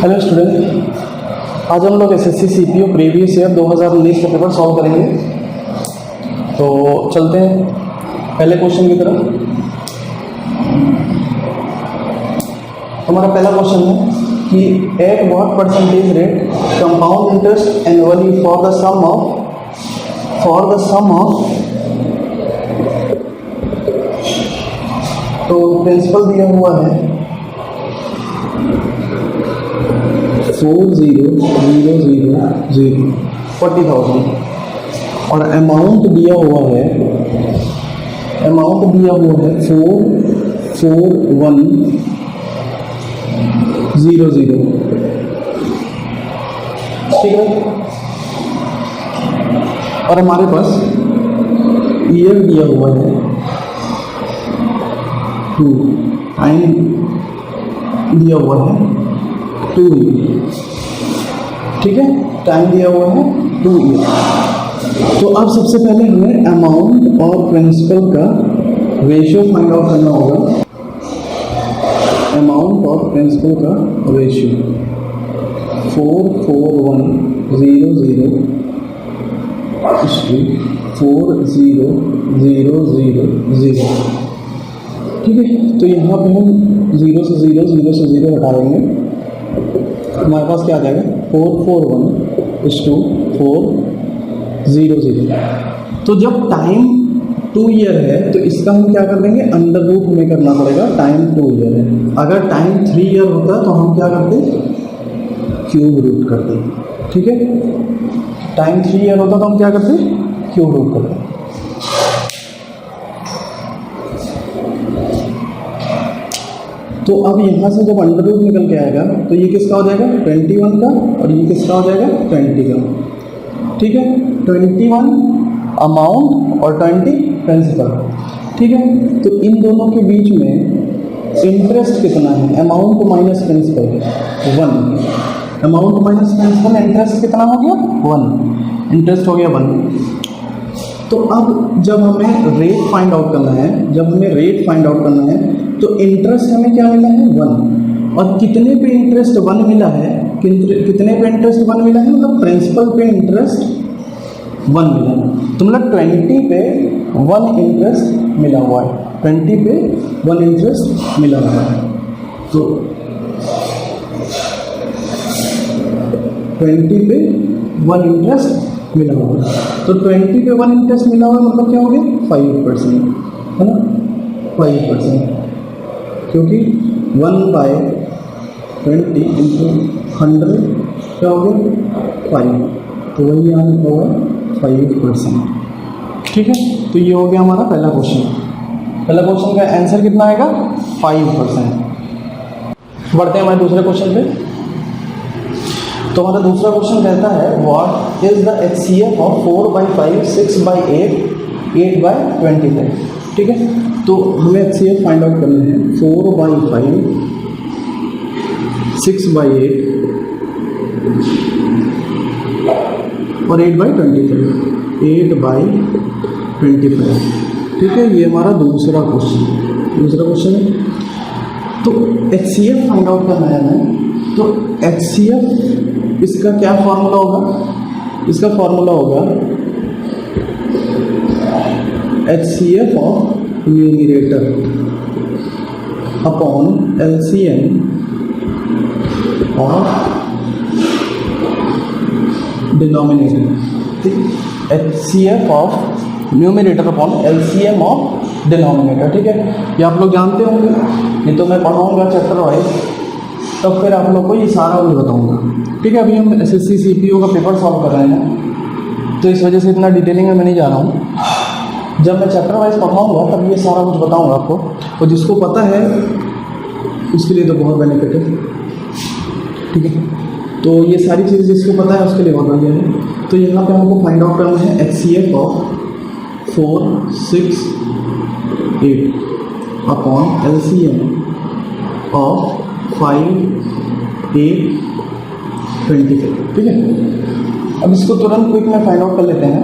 Hello student, आज हम लोग एसएससी सीपीओ प्रीवियस ईयर 2019 का पेपर सॉल्व करेंगे। तो चलते हैं पहले क्वेश्चन की तरफ। हमारा पहला क्वेश्चन है कि at what percentage rate compound interest annually for the sum of तो प्रिंसिपल दिया हुआ है 40,000 और अमाउंट दिया हुआ है 44100। ठीक है, और हमारे पास ईयर दिया हुआ है 2, टाइम दिया हुआ है 2 ईयर। ठीक है, टाइम दिया हुआ है 2 ईयर। तो अब सबसे पहले हमें अमाउंट और प्रिंसिपल का रेशियो फाइंड आउट करना होगा। अमाउंट और प्रिंसिपल का रेशियो 44100 4000। ठीक है, तो यहाँ पे हम 0 से 0 हटा देंगे। हमारे पास क्या आ जाएगा 441:400। तो जब टाइम 2 ईयर है तो इसका हम क्या कर देंगे, अंडर रूट में करना पड़ेगा। टाइम 2 ईयर है, अगर टाइम 3 ईयर होता तो हम क्या करते, क्यूब रूट करते। ठीक है, टाइम 3 ईयर होता तो हम क्या करते, क्यूब रूट करते। तो अब यहाँ से जब अंडर रूट निकल के आएगा तो ये किसका हो जाएगा 21 का, और ये किसका हो जाएगा 20 का। ठीक है, 21 अमाउंट और 20 प्रिंसिपल। ठीक है, तो इन दोनों के बीच में इंटरेस्ट कितना है, amount minus principal 1। Amount minus principal interest कितना हो गया 1, इंटरेस्ट हो गया 1। तो अब जब हमें रेट फाइंड आउट करना है, तो इंटरेस्ट हमें क्या मिला है 1, और कितने पे इंटरेस्ट 1 मिला है, मतलब प्रिंसिपल पे इंटरेस्ट 1 मिला है। तो मतलब 20 पे 1 इंटरेस्ट मिला हुआ है, 20 पे 1 इंटरेस्ट मिला हुआ है। तो 20 पे 1 इंटरेस्ट मिला हुआ है, तो 20 पे 1 इंटरेस्ट मिला हुआ है, मतलब क्या हो गया 5%, है ना, 5%, क्योंकि 1/20 × 100 क्या हो गया 5, तो वही यहाँ लिखा हुआ है 5%। ठीक है, तो ये हो गया हमारा पहला क्वेश्चन का आंसर कितना आएगा 5%। बढ़ते हैं हमारे दूसरे क्वेश्चन पे। तो हमारा दूसरा क्वेश्चन कहता है what is the HCF of 4/5, 6/8, 8/25। ठीक है, तो हमें HCF फाइंड आउट करना है 4/5, 6/8 और 8/25। ठीक है, ये हमारा दूसरा क्वेश्चन है। तो HCF फाइंड आउट करना है हमें। तो HCF इसका क्या फॉर्मूला होगा, HCF of numerator upon LCM of denominator. ठीक, HCF of numerator upon LCM of denominator. ठीक है, ये आप लोग जानते होंगे, नहीं तो मैं पढ़ाऊंगा चैप्टर वाइज, तब फिर आप लोग को ये सारा कुछ बताऊंगा। ठीक है, अभी हम SSC CPO का पेपर सॉल्व कर रहे हैं, तो इस वजह से इतना डिटेलिंग में मैं नहीं जा रहा हूँ। जब मैं चैप्टर वाइज पढ़ाऊंगा तब ये सारा कुछ बताऊंगा आपको, और जिसको पता है उसके लिए तो बहुत बेनिफिट है। ठीक है, तो ये सारी चीज़ जिसको पता है उसके लिए बहुत बढ़िया है। तो यहाँ पे हमको फाइंड आउट करना है HCF of 4, 6, 8 upon LCM of 5, 8, 25। ठीक है, अब इसको तुरंत क्विक में फाइंड आउट कर लेते हैं।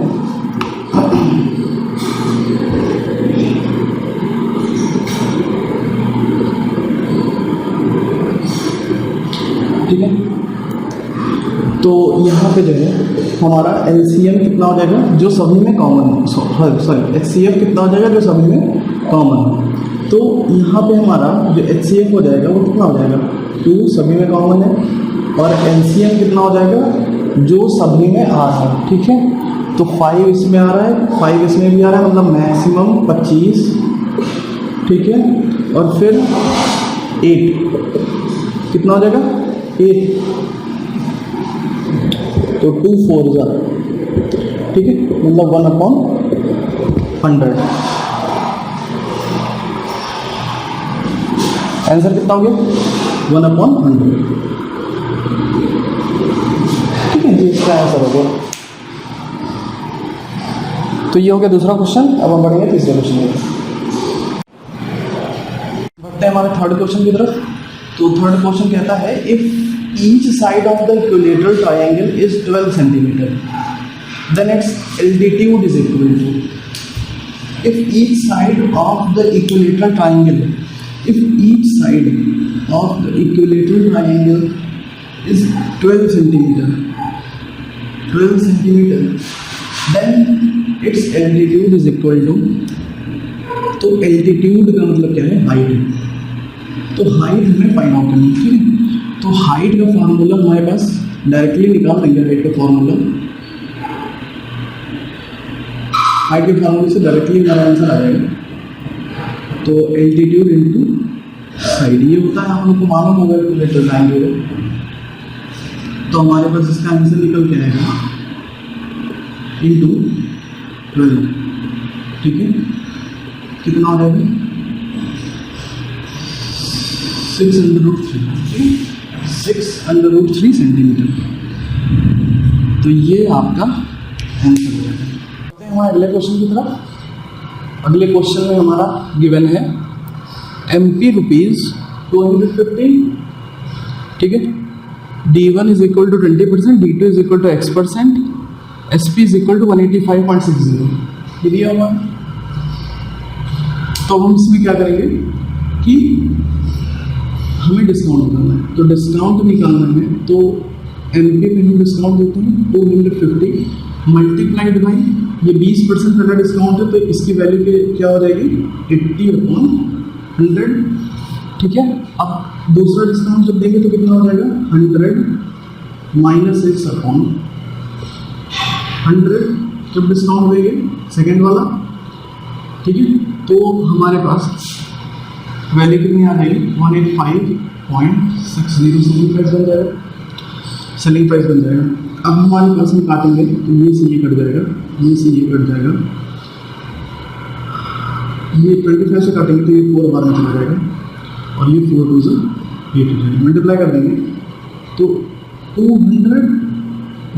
ठीक है, हमारा LCM कितना हो जाएगा जो सभी में कॉमन हो, सॉरी HCF कितना हो जाएगा जो सभी में कॉमन हो। तो यहाँ पे हमारा जो HCF हो जाएगा वो कितना हो जाएगा 2 सभी में कॉमन है, और LCM कितना हो जाएगा जो सभी में आ रहा है, ठीक है। तो 5 इसमें आ रहा है, 5 इसमें भी आ रहा है, मतलब मैक्सिमम 25, ठीक है। और फिर 8 कितना हो जाएगा 8, तो 2 4 जा, ठीक है, मतलब 1/100। आंसर कितना हो गया 1/100, ठीक है जी, इसका आंसर हो गया। तो ये हो गया दूसरा क्वेश्चन। अब हम बढ़ेंगे तीसरे क्वेश्चन में, बढ़ते हैं हमारे थर्ड क्वेश्चन की तरफ। तो थर्ड क्वेश्चन कहता है if each side of the equilateral triangle is 12 centimeter, then its altitude is equal to, if each side of the equilateral triangle, if each side of the equilateral triangle is 12 centimeter, 12 centimeter, then its altitude is equal to, तो altitude का मतलब क्या है height, तो height हमें find out करनी है, ठीक है। तो हाइट का फार्मूला हमारे पास डायरेक्टली निकाल देंगे, हाइट का फार्मूला, हाइट के फार्मूले से डायरेक्टली हमारा आंसर आ जाएगा। तो एल्टीट्यूड इनटू हाइट ये होता है, हम लोग को मालूम होगा इक्विलेटरल ट्रायंगल, तो हमारे पास इसका आंसर निकल के आएगा इनटू 12, ठीक है। कितना हो जाएगा 6√3 सेंटीमीटर। तो ये आपका आंसर हो जाएगा। हमारे अगले क्वेश्चन की तरफ। अगले क्वेश्चन में हमारा गिवन है MP रुपीज़ 250, ठीक है। D1 is equal to 20%, D2 is equal to X%, SP is equal to 185.60, ये दिया हुआ। तो हम इसमें क्या करेंगे कि हमें डिस्काउंट करना है, तो डिस्काउंट निकालना है, तो MP पे हम डिस्काउंट देते हैं 250 मल्टीप्लाइड बाई ये 20% वाला डिस्काउंट है, तो इसकी वैल्यू क्या हो जाएगी 80/100, ठीक है। अब दूसरा डिस्काउंट जब देंगे तो कितना हो जाएगा 100 माइनस 6/100 जब डिस्काउंट देंगे सेकेंड वाला, ठीक है। तो हमारे पास वैल्यू कितनी आ जाएगी 185.60 सेलिंग प्राइस बन जाएगा, सेलिंग प्राइस बन जाएगा। अब हमारे पास में काटेंगे तो ये से ये कट जाएगा, ये से ये कट जाएगा, ये 25 से काटेंगे तो ये 4 बार में चला जाएगा, और ये 4 2 से 8 हो जाएगा। मल्टीप्लाई कर देंगे तो 200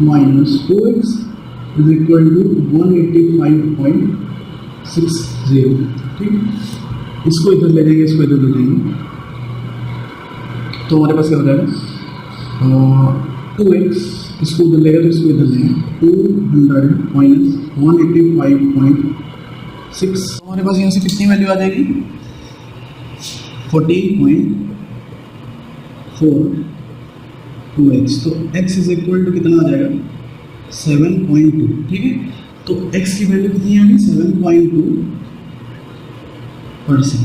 minus 2x is equal to 185.60, ठीक। इसको इधर ले जाएंगे, इसको इधर ले जाएंगे, तो हमारे पास क्या हो जाएगा 2x, इसको उधर लेगा तो इसको इधर लेंगे, 200 माइनस 185.6, हमारे पास यहाँ से कितनी वैल्यू आ जाएगी 40.42x। तो x इज इक्वल टू कितना आ जाएगा 7.2, ठीक है। तो x की वैल्यू कितनी आ गई 7.2%,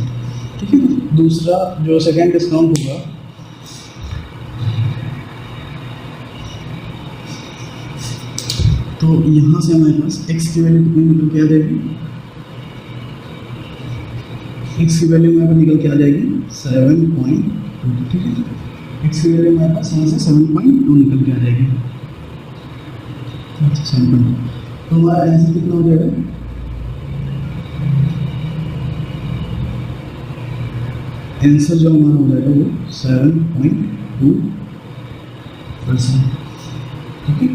ठीक है। दूसरा जो सेकेंड डिस्काउंट होगा तो यहाँ से हमारे पास x की वैल्यू कितनी निकल के आ जाएगी, x की वैल्यू हमारे पास निकल के आ जाएगी 7.2, ठीक है। x की वैल्यू हमारे पास यहाँ से 7.2 निकल के आ जाएगी, अच्छा 7.2। तो हमारा आंसर कितना हो जाएगा आंसर जो हमारा हो जाएगा वो 7.2%, ठीक है।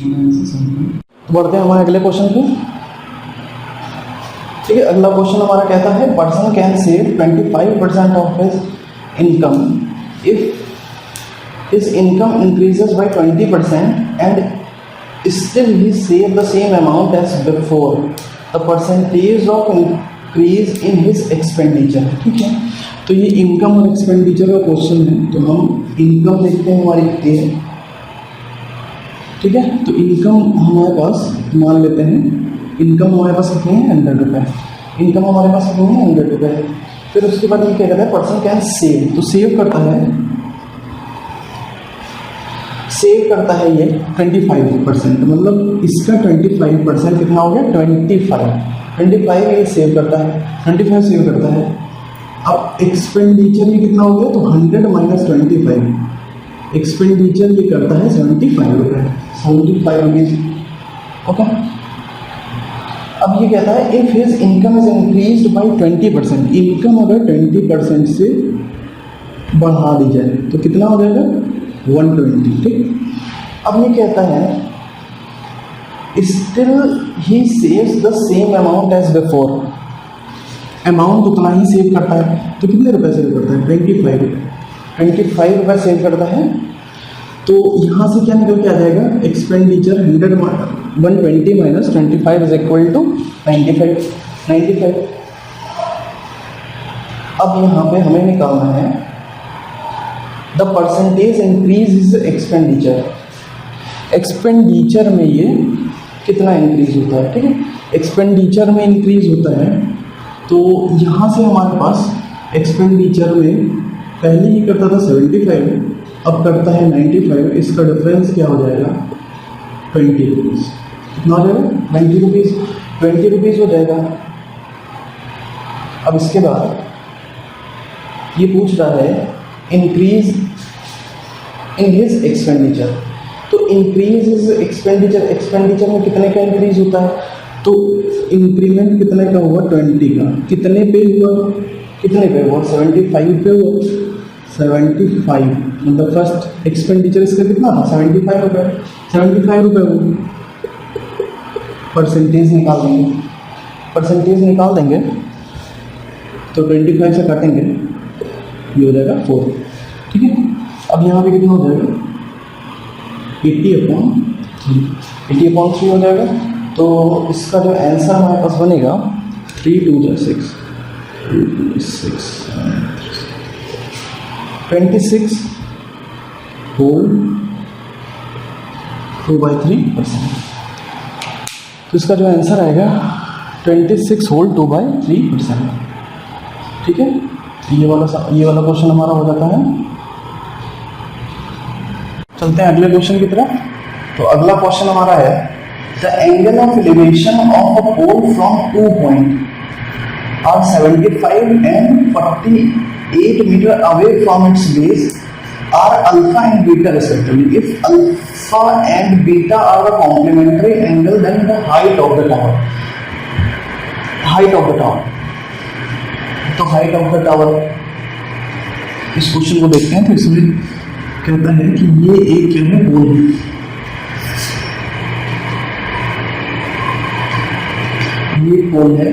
हमारा आंसर 7. तो बढ़ते हैं हमारे अगले क्वेश्चन पे, ठीक है। अगला क्वेश्चन हमारा कहता है person can save 25% of his income if his income increases by 20% and still he save the same amount as before, the percentage of increase in his expenditure, ठीक है। तो ये इनकम और एक्सपेंडिचर का क्वेश्चन है, तो हम इनकम देखते हैं हमारी कितनी है, ठीक है। तो इनकम हमारे पास मान लेते हैं, इनकम हमारे पास कितनी है 100 रुपये, इनकम हमारे पास कितनी है 100 रुपये। फिर उसके बाद ये क्या कहता है पर्सन कैन सेव, तो सेव करता है ये 25%, मतलब इसका 25% कितना हो गया 25 ये सेव करता है, 25 सेव करता है। अब एक्सपेंडिचर ये कितना हो गया, तो 100 माइनस 25, एक्सपेंडिचर ये करता है 75 रुपये, 75 रुपीज़। ओके, अब ये कहता है if his income is increased by 20%, income अगर 20% से बढ़ा दी जाए तो कितना हो जाएगा 120, ठीक। अब ये कहता है still he saves the same amount as before, amount उतना ही सेव करता है, तो कितने रुपए सेव करता है 25 रुपये सेव करता है। तो यहाँ से क्या निकल के आ जाएगा, expenditure 120 minus 25 is equal to 95। अब यहाँ पे हमें निकालना है the percentage increase is expenditure, expenditure में ये कितना इंक्रीज होता है, ठीक है। एक्सपेंडिचर में इंक्रीज होता है, तो यहाँ से हमारे पास एक्सपेंडिचर में पहले ही करता था 75, अब करता है 95, इसका डिफरेंस क्या हो जाएगा 20 रुपीज़, कितना हो जाएगा 20 रुपीज़ हो जाएगा। अब इसके बाद ये पूछ रहा है इंक्रीज इन हिज एक्सपेंडिचर, तो इंक्रीज इज एक्सपेंडिचर, एक्सपेंडिचर में कितने का इंक्रीज होता है, तो इंक्रीमेंट कितने का हुआ 20 का, कितने पे हुआ 75 पे हुआ, 75 मतलब फर्स्ट एक्सपेंडिचर इसका कितना था 75 रुपये हुआ। परसेंटेज निकाल देंगे, तो 25 से काटेंगे ये हो जाएगा 4, ठीक है। अब यहाँ पे कितना हो जाएगा 80/3 हो जाएगा। तो इसका जो आंसर हमारे पास बनेगा 3 2 6 26 होल 2/3%। तो इसका जो आंसर आएगा 26 होल 2/3%, ठीक है। ये वाला क्वेश्चन हमारा हो जाता है। चलते हैं अगले क्वेश्चन की तरफ। तो अगला क्वेश्चन हमारा है the angle of elevation of a pole from 2 point are 75 and 48 metre away from its base are alpha and beta respectively. If alpha and beta are the complementary angle, then the height of the tower. तो height of the tower, इस question को देखते हैं। तो इसमें कहता है कि ये एक क्या है पोल है, ये पोल है,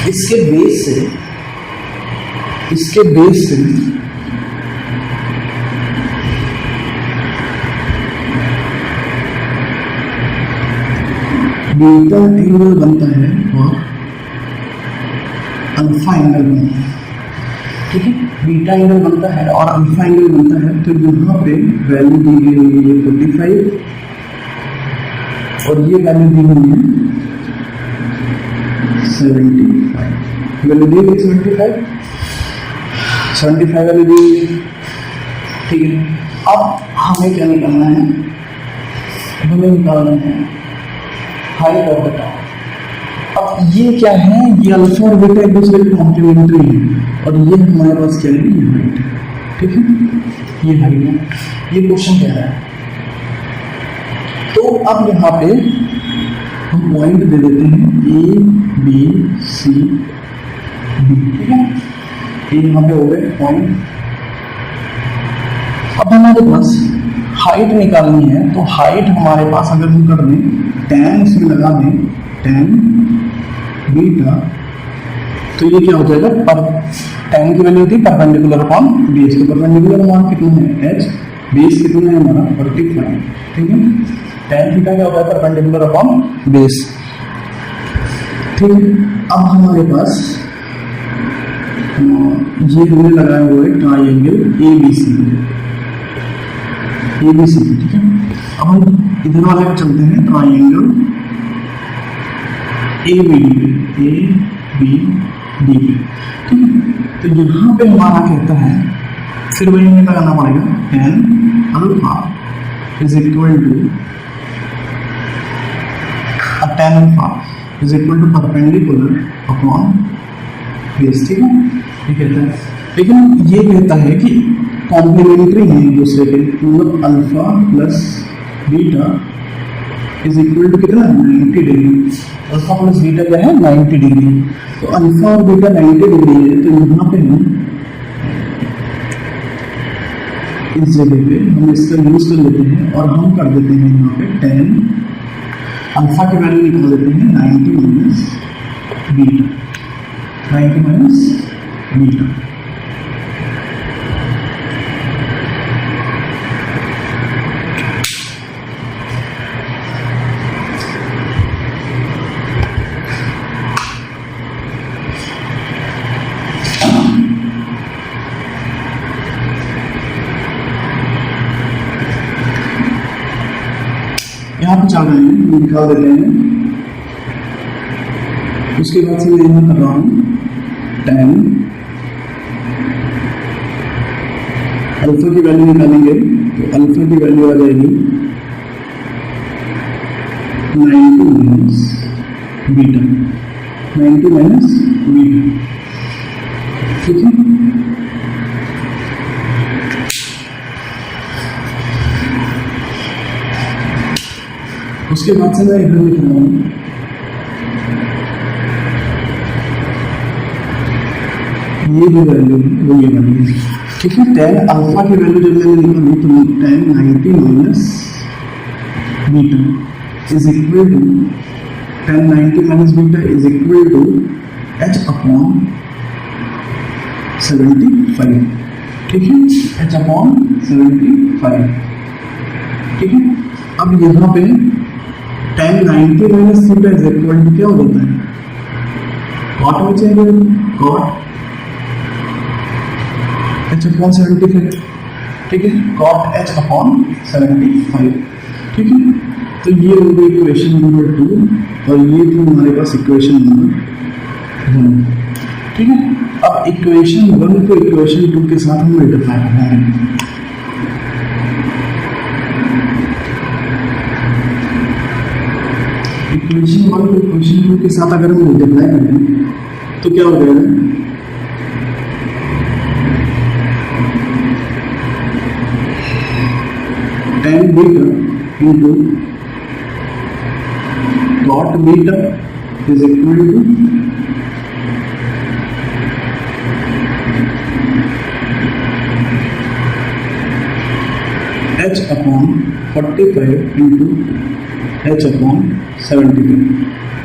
इसके बेस से बीटा एंगल बनता है और अल्फा एंगल बनता है, ठीक है। बीटा एंगल बनता है और अल्फा एंगल बनता है। तो यहाँ पे वैल्यू दी गई हुई है 45 और ये वैल्यू दी हुई है 75, वैल्यू दी गई 75 वाली दी हुई है, ठीक है। अब हमें क्या निकालना है, हमें निकालना है हाइट ऑफ द टावर। अब ये क्या है, ये अल्फा और बीटा एक दूसरे के कॉम्प्लीमेंट्री है और ये हमारे पास क्या है, ये हाइट है, ठीक है, ये हाइट है। ये क्वेश्चन कह रहा है। तो अब यहाँ पे हम पॉइंट दे देते हैं ए बी सी डी, ठीक है। ये यहाँ पे हो गए पॉइंट। अब हमारे पास हाइट निकालनी है, तो हाइट हमारे पास अगर हम कर दें tan इसमें लगा दें tan बीटा, तो ये क्या हो जाएगा, पर tan की वैल्यू थी परपेंडिकुलर अपॉन बेस, तो परपेंडिकुलर मान कितना है h, बेस कितना है हमारा 45, ठीक है। tan थीटा क्या होता है परपेंडिकुलर अपॉन बेस, ठीक है। अब हमारे पास ये हमने लगाया हुआ है ट्राइंगल ABC, ठीक है। अब हम इधर वाले पे चलते हैं, ट्राइंगल ABD पे, ABD पे, ठीक है। तो यहाँ पे हमारा कहता है, फिर वही हमें लगाना पड़ेगा, tan alpha is equal to tan alpha is equal to perpendicular upon base, ठीक है। ये कहता है, लेकिन ये कहता है कि कॉम्प्लीमेंट्री है एक दूसरे के, मतलब alpha plus beta is equal to कितना, 90 डिग्री। अल्फा प्लस बीटा क्या है, 90 डिग्री। तो अल्फा और बीटा 90 डिग्री है, तो यहाँ पे हम इस जगह पे हम इसका यूज कर लेते हैं और हम कर देते हैं यहाँ पे tan अल्फा की वैल्यू निकाल देते हैं 90 माइनस बीटा, 90 माइनस बीटा। यहाँ पे चल रहे हैं, निकाल देते हैं। उसके बाद से मैं यहाँ कर रहा हूँ tan अल्फा की वैल्यू निकालेंगे, तो अल्फा की वैल्यू आ जाएगी 90 माइनस बीटा, 90 माइनस बीटा, ठीक है। उसके बाद से मैं इधर लिख रहा हूँ ये जो वैल्यू है वो ये वैल्यू है, ठीक है। tan अल्फा की वैल्यू जब मैंने निकाली तो tan 90 minus beta is equal to tan 90 minus beta is equal to h upon 75, ठीक है, h अपॉन 75, ठीक है। अब यहाँ पे tan 90 minus theta is equal to क्या होता है, कॉट में चेंज होगा, कॉट h अपॉन 75, ठीक है, कॉट h अपॉन 75, ठीक है। तो ये हो गई इक्वेशन नंबर 2 और ये थी हमारे पास इक्वेशन नंबर 1, ठीक है। अब इक्वेशन 1 को इक्वेशन 2 के साथ हम मल्टीप्लाई करना है। इक्वेशन 1 को इक्वेशन 2 के साथ अगर हम मल्टीप्लाई करें तो क्या हो जाएगा, tan beta into cot beta is equal to h upon 45 into h upon 75।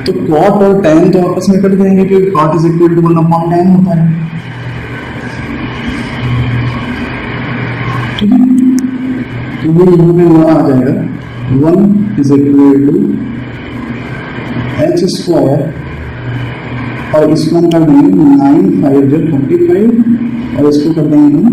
तो cot और tan तो आपस में कट जाएंगे क्योंकि cot is equal to 1 upon tan होता है, ठीक है। तो ये यहाँ पे हमारा आ जाएगा 1 is equal to h square और इसको हम कर देंगे 9 5 जो 45 और इसको कर देंगे हम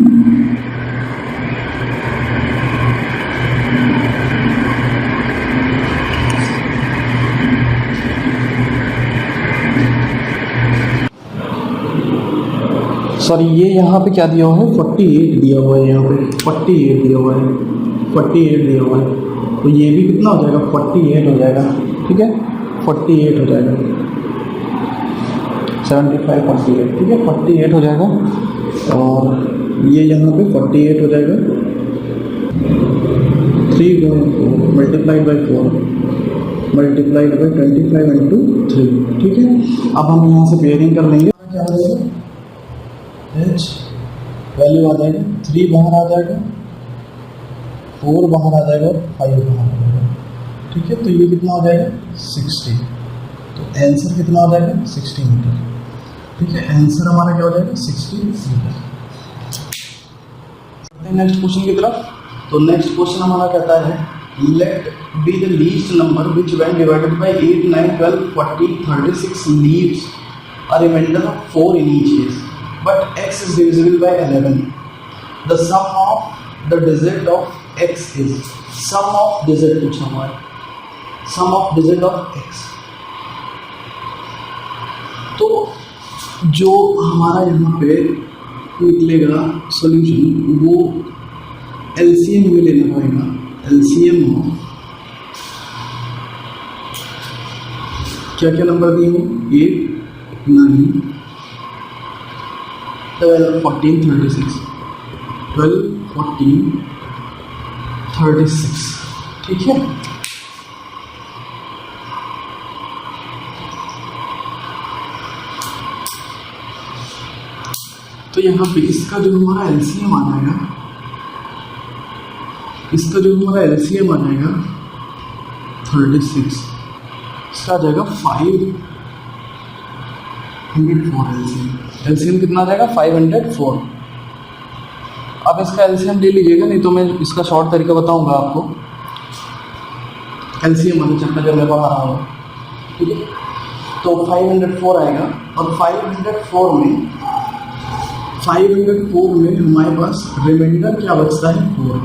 सॉरी ये यहाँ पे क्या दिया हुआ है 48 दिया हुआ है, यहाँ पे 48 दिया हुआ है, 48 दिया हुआ है। तो ये भी कितना हो जाएगा 48 हो जाएगा, ठीक है, 48 हो जाएगा, 75 48, ठीक है, 48 हो जाएगा। और ये यहाँ पे 48 हो जाएगा, 3 multiplied by 4 multiplied by 25 into 3, ठीक है। अब हम यहाँ से पेयरिंग कर लेंगे, क्या हो जाएगा h वैल्यू आ जाएगा 3 बाहर आ जाएगा, 4 बाहर आ जाएगा और 5 बाहर आ जाएगा, ठीक है। तो ये कितना हो जाएगा 60, तो आंसर कितना आ जाएगा 60 मीटर, ठीक है। आंसर हमारा क्या हो जाएगा 60 मीटर। नेक्स्ट क्वेश्चन की तरफ। तो नेक्स्ट क्वेश्चन हमारा कहता है let be the least number which when divided by 8 9 12 40 36 leaves a remainder of 4 in each case. but x is divisible by 11. The sum of the digit of x is, sum of digit पूछा हुआ है, sum of digit of x. तो जो हमारा यहाँ पे निकलेगा solution वो एलसीएम में लेना पड़ेगा. एलसीएम ऑफ क्या क्या नंबर दिए हैं, 8, 9, 12, 14, 36, 12, 14, 36. ठीक है. तो यहाँ पे इसका जो हमारा एलसीएम आ जाएगा, इसका जो हमारा एलसीएम आ जाएगा 36, इसका आ जाएगा 504 एलसीएम. एलसीएम कितना आ जाएगा 504. अब इसका एलसीएम ले लीजिएगा, नहीं तो मैं इसका शॉर्ट तरीका बताऊंगा आपको. एलसीएम वाले चैप्टर जब मैं पढ़ा रहा हूँ, ठीक है. तो 504 आएगा और 504 में हमारे पास रिमाइंडर क्या बचता है 4.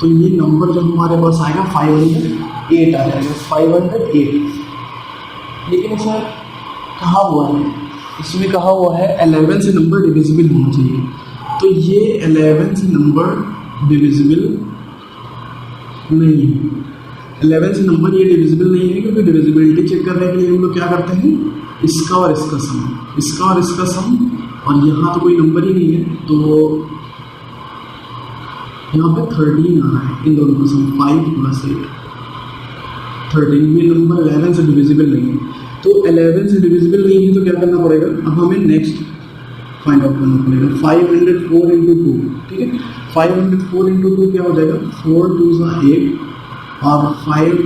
तो ये नंबर जो हमारे पास आएगा 508 आ जाएगा, 508. लेकिन इसमें कहा हुआ है, इसमें कहा हुआ है 11 से नंबर डिविजिबल होना चाहिए. तो ये 11 से नंबर डिविजिबल नहीं है. 11 से नंबर ये डिविजिबल नहीं है क्योंकि डिविजिबिलिटी चेक करने के लिए हम लोग क्या करते हैं, इसका और इसका सम, इसका और इसका सम. और यहाँ तो कोई नंबर ही नहीं है, तो यहाँ पे 13 आ रहा है. इन दोनों का सम 5 + 8 13. ये नंबर 11 से डिविजिबल नहीं है. तो 11 से डिविजिबल नहीं है तो क्या करना पड़ेगा, अब हमें नेक्स्ट फाइंड आउट करना पड़ेगा. 504 × 2, ठीक है. 504 × 2 क्या हो जाएगा, 4 2 = 8 और 5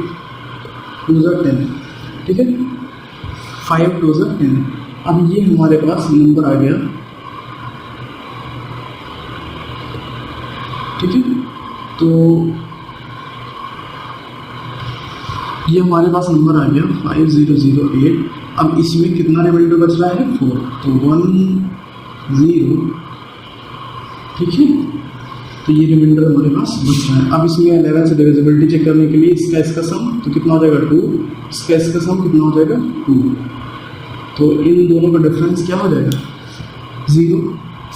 2 = 10, ठीक है. 5 2 = 10. अब ये हमारे पास नंबर आ गया, ठीक है. तो ये हमारे पास नंबर आ गया 5008. अब इसमें कितना रिमाइंडर बच रहा है 4, तो 1 0, ठीक है. तो ये रिमाइंडर हमारे पास बच रहा है. अब इसमें 11 से डिविजिबिलिटी चेक करने के लिए इसका सम तो कितना हो जाएगा 2, इसका सम कितना हो जाएगा 2. तो इन दोनों का डिफरेंस क्या हो जाएगा 0,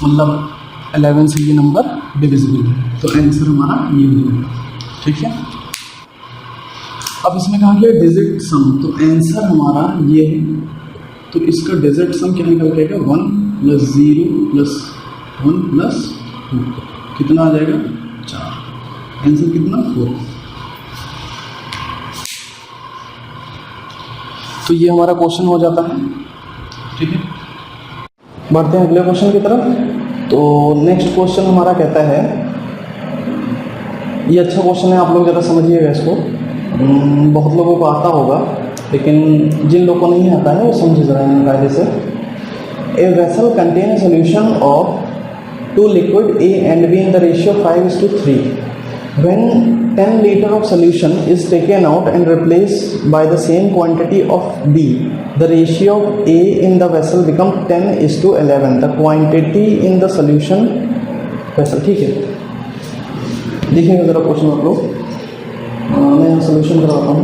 मतलब 11 से ये नंबर डिविजिबल है. तो आंसर हमारा ये हो जाएगा, ठीक है. अब इसमें कहा गया डिजिट सम, तो आंसर हमारा ये है. तो इसका डिजिट सम क्या निकल जाएगा 1 + 0 + 1 + 2, कितना आ जाएगा 4. आंसर कितना 4. तो ये हमारा क्वेश्चन हो जाता है, ठीक है. बढ़ते हैं अगले क्वेश्चन की तरफ. तो नेक्स्ट क्वेश्चन हमारा कहता है, ये अच्छा क्वेश्चन है, आप लोग ज़्यादा समझिएगा इसको. बहुत लोगों को आता होगा, लेकिन जिन लोगों को नहीं आता है वो समझ जरा कायदे से. A vessel contain solution of 2 liquid A and B in the ratio 5:3. When 10 liters of solution is taken out and replaced by the same quantity of B, the ratio of A in the vessel becomes 10:11. The quantity in the solution vessel, ठीक है. देखिएगा ज़रा question आप लोग, मैं यहाँ solution करवाता हूँ.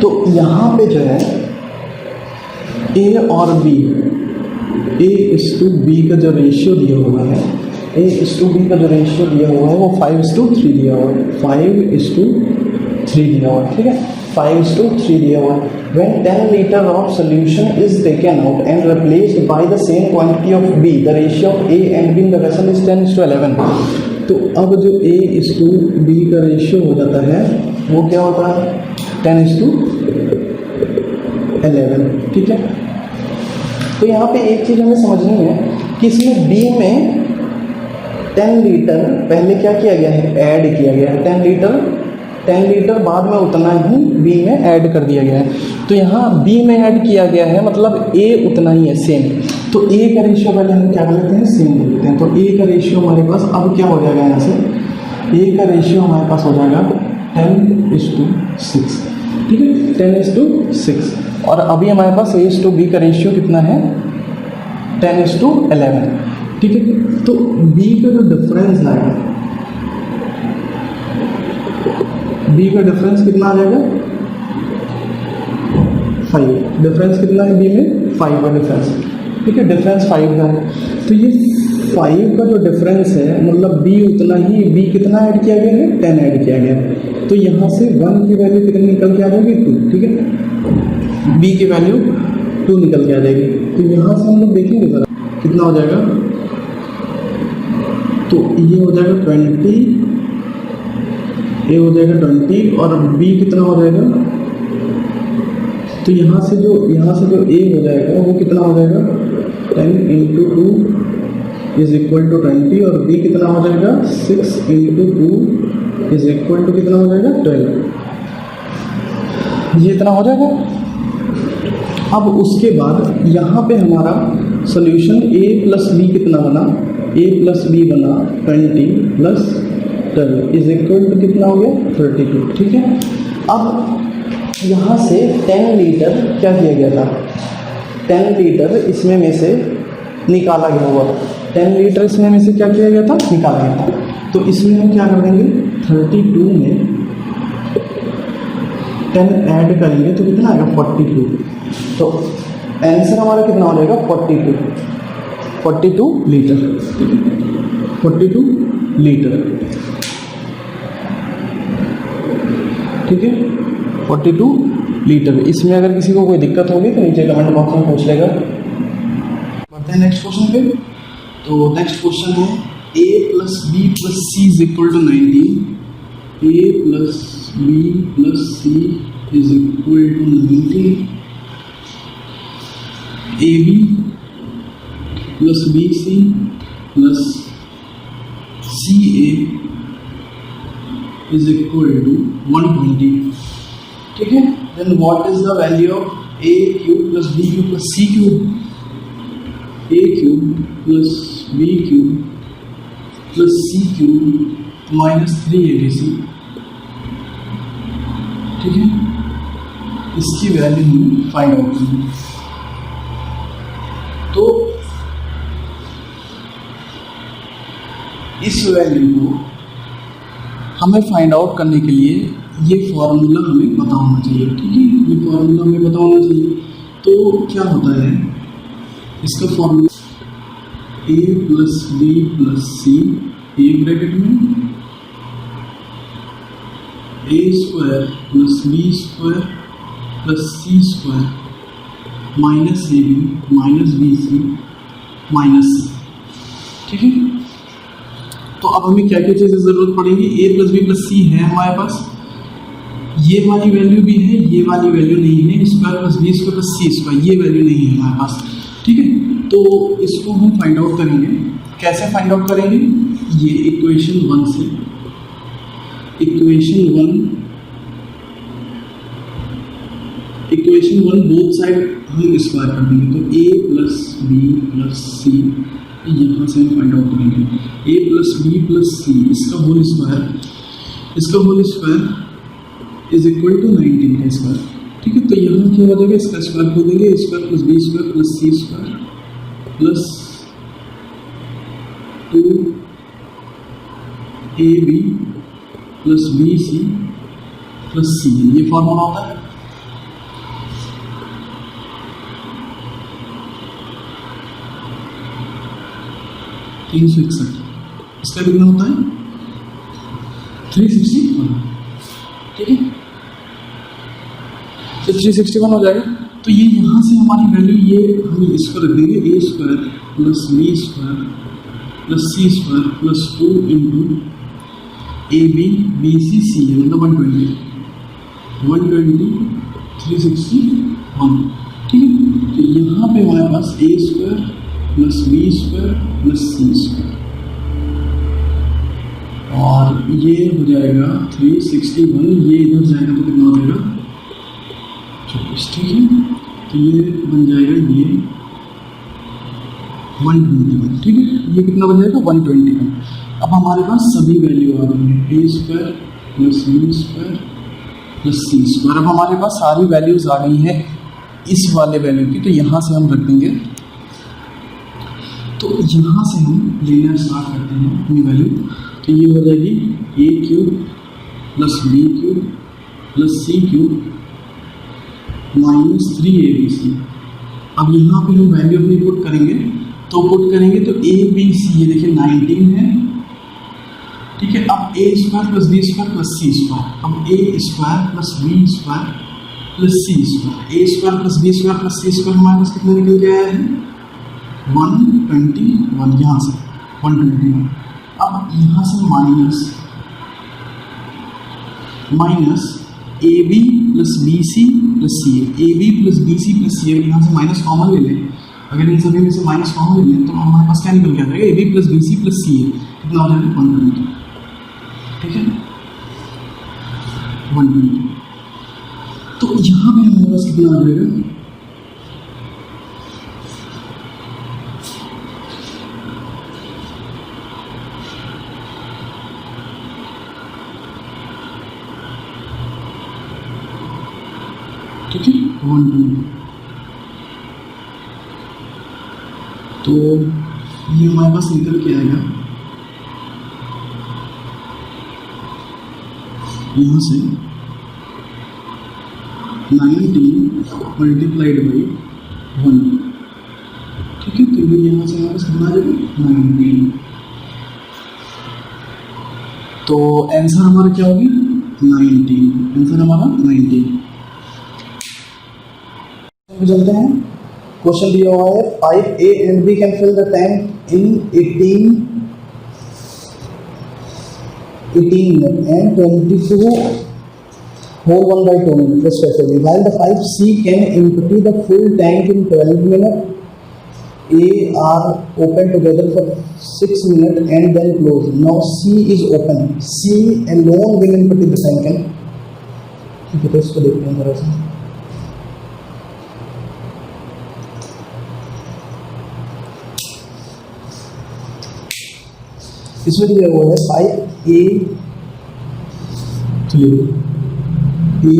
तो यहाँ पे जो है A और B, A:B का जो रेशियो दिया हुआ है, A:B का जो रेशियो दिया हुआ है वो 5:3 दिया हुआ है, 5:3 दिया हुआ है, ठीक है. 5:3 दिया हुआ है. When 10 liters of solution is taken out and replaced by the same quantity of B, the ratio of A and B in the vessel is 10:11. तो अब जो A:B का रेशियो हो जाता है वो क्या होता है 10:11, ठीक है. तो यहाँ पे एक चीज़ हमें समझनी है कि इसमें B में 10 लीटर पहले क्या किया गया है, ऐड किया गया है. 10 लीटर बाद में उतना ही B में ऐड कर दिया गया है. तो यहाँ B में ऐड किया गया है, मतलब A उतना ही है, सेम. तो ए का रेशियो पहले हम क्या कर लेते हैं, सेम ले लेते हैं। तो ए का रेशियो हमारे पास अब क्या हो जाएगा, यहाँ से ए का रेशियो हमारे पास हो जाएगा 10:6, ठीक है, 10:6। और अभी हमारे पास A/B का रेशियो कितना है, 10:11, ठीक है। तो B का जो डिफरेंस आएगा, B का डिफरेंस कितना आ जाएगा, 5। डिफरेंस कितना है B में, 5 का डिफरेंस, ठीक है, डिफरेंस 5 का है। तो ये 5 का जो डिफरेंस है, मतलब B उतना ही, B कितना ऐड किया गया है, 10 ऐड किया गया है। तो यहाँ से 1 की वैल्यू कितनी निकल के आ जाएगी, 2, ठीक है, B की वैल्यू 2 निकल के आ जाएगी। तो यहाँ से हम लोग देखेंगे जरा कितना हो जाएगा, तो ये हो जाएगा 20, ये हो जाएगा 20 और B कितना हो जाएगा, तो यहाँ से जो A हो जाएगा वो कितना हो जाएगा, 10 × 2 इज इक्वल टू 20 और B कितना हो जाएगा, 6 × 2 इज इक्वल टू कितना हो जाएगा, 12। ये इतना हो जाएगा। अब उसके बाद यहाँ पे हमारा सॉल्यूशन A + B कितना बना, A + B बना 20 + 12 इज इक्वल टू कितना हो गया, 32, ठीक है। अब यहाँ से 10 लीटर क्या किया गया था, 10 लीटर इसमें में से निकाला गया होगा, 10 लीटर इसमें में से क्या किया गया था, निकाला गया था। तो इसमें हम क्या कर देंगे, 32 में 10 ऐड करेंगे तो कितना आएगा, 42। तो आंसर हमारा कितना हो जाएगा, 42 लीटर, 42 लीटर, ठीक है, 42 लीटर। इसमें अगर किसी को कोई दिक्कत होगी तो नीचे कमेंट बॉक्स में पूछ लेगा। बढ़ते हैं नेक्स्ट क्वेश्चन पे। तो नेक्स्ट क्वेश्चन है A + B + C is equal to 19, A + B + C is equal to 19, AB + BC + CA is equal to 120, ठीक है। Then what is the value of A³ + B³ + C³, A³ + B³ + C³ - 3ABC, ठीक है। इसकी value हम find out करेंगे। तो इस value को हमें फाइंड आउट करने के लिए ये फॉर्मूला हमें पता होना चाहिए, ठीक है, ये फॉर्मूला हमें पता होना चाहिए। तो क्या होता है इसका formula, A + B + C, A bracket में A² + B² + C² -AB - BC - C, ठीक है। तो अब हमें क्या क्या चीज़ें ज़रूरत पड़ेगी, A + B + C है हमारे पास, ये वाली वैल्यू भी है, ये वाली वैल्यू नहीं है, स्क्वायर + B² + C², ये वैल्यू नहीं है हमारे पास, ठीक है। तो इसको हम फाइंड आउट करेंगे। कैसे फाइंड आउट करेंगे, ये इक्वेशन 1 से, इक्वेशन 1 बोथ साइड हम स्क्वायर कर देंगे। तो A + B + C यहाँ से हम फाइंड आउट करेंगे, A + B + C इसका whole square is equal to 19 का स्क्वायर, ठीक है। तो यहाँ क्या हो जाएगा, इसका स्क्वायर खोल देंगे, A² + B² + C² + 2AB + BC + C, ये फॉर्मूला होता है। इसका कितना होता है, 361, ठीक है। तो 361 हो जाएगा। तो ये यहाँ से हमारी वैल्यू, ये हम इसको रख देंगे, A² + B² + C² + 2 × AB BC C, मतलब 120 361, ठीक है। तो यहाँ पे हमारे पास A² + B² + C² और ये हो जाएगा 361, ये इधर जाएगा तो कितना हो जाएगा, 24, ठीक है। तो ये बन जाएगा, ये 121, ठीक है। ये कितना बन जाएगा 121। अब हमारे पास सभी वैल्यू आ गई है, A square plus B square plus C square. अब हमारे पास सारी वैल्यूज आ गई हैं इस वाले वैल्यू की, तो यहाँ से हम रख देंगे। तो यहाँ से हम लेना स्टार्ट करते हैं अपनी वैल्यू। तो ये हो जाएगी A cube plus B cube plus C cube minus 3abc। अब यहाँ पे हम वैल्यू अपनी पुट करेंगे, तो पुट करेंगे तो ए बी सी, ये देखिए 19 है, ठीक है। अब A square plus B square plus C square, अब A square plus B square plus C square, A square plus B square plus C square हमारे पास कितना निकल के आया है 121, यहाँ से 121। अब यहाँ से minus A B plus B C plus C A, B plus B C plus C A, यहाँ से माइनस कॉमन ले लें। अगर इन सभी में से माइनस कॉमन ले लें तो हमारे पास क्या निकल के आ जाएगा, A B plus B C plus C A, कितना हो जाएगा 120, ठीक है 120। तो यहाँ पे हमारे पास कितना आ जाएगा, ठीक है 120। तो ये हमारे पास निकल के आएगा यहाँ से 19 मल्टीप्लाइड बाई 1, ठीक है। तो ये यहाँ से हमारे पास कितना आ जाएगा 19। तो आंसर हमारा क्या होगी 19, आंसर हमारा 19। चलते हैं, क्वेश्चन दिया हुआ है pipe A and B can fill the tank in 18 minutes and 22 whole 1/2 minutes respectively, while the pipe C can empty the full tank in 12 minutes. A are open together for 6 minutes and then close. Now C is open. C alone will empty the tank. ठीक है, तो इसको देखते हैं थोड़ा सा। इसमें दिया हुआ है पाइप ए बी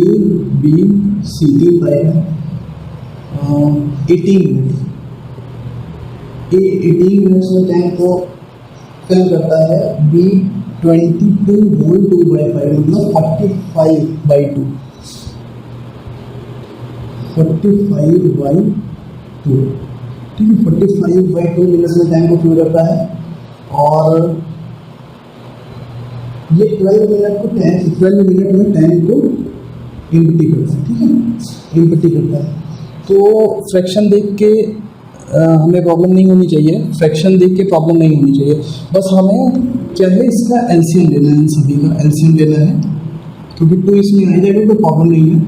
सी, तीन पाइप है, 18 मिनट, ए 18 मिनट्स में टैंक को फिल करता है, बी 22 होल 2/5 मतलब 45/2, 45/2, ठीक है 45/2 मिनट में टैंक को फिल करता है। और ये 12 मिनट में टैंक को एम्प्टी करता है, ठीक है एम्प्टी करता है। तो फ्रैक्शन देख के हमें प्रॉब्लम नहीं होनी चाहिए, फ्रैक्शन देख के प्रॉब्लम नहीं होनी चाहिए, बस हमें क्या है इसका एलसीएम लेना है, इन सभी का एलसीएम लेना है, क्योंकि 2 इसमें आ जाएगा कोई प्रॉब्लम नहीं है।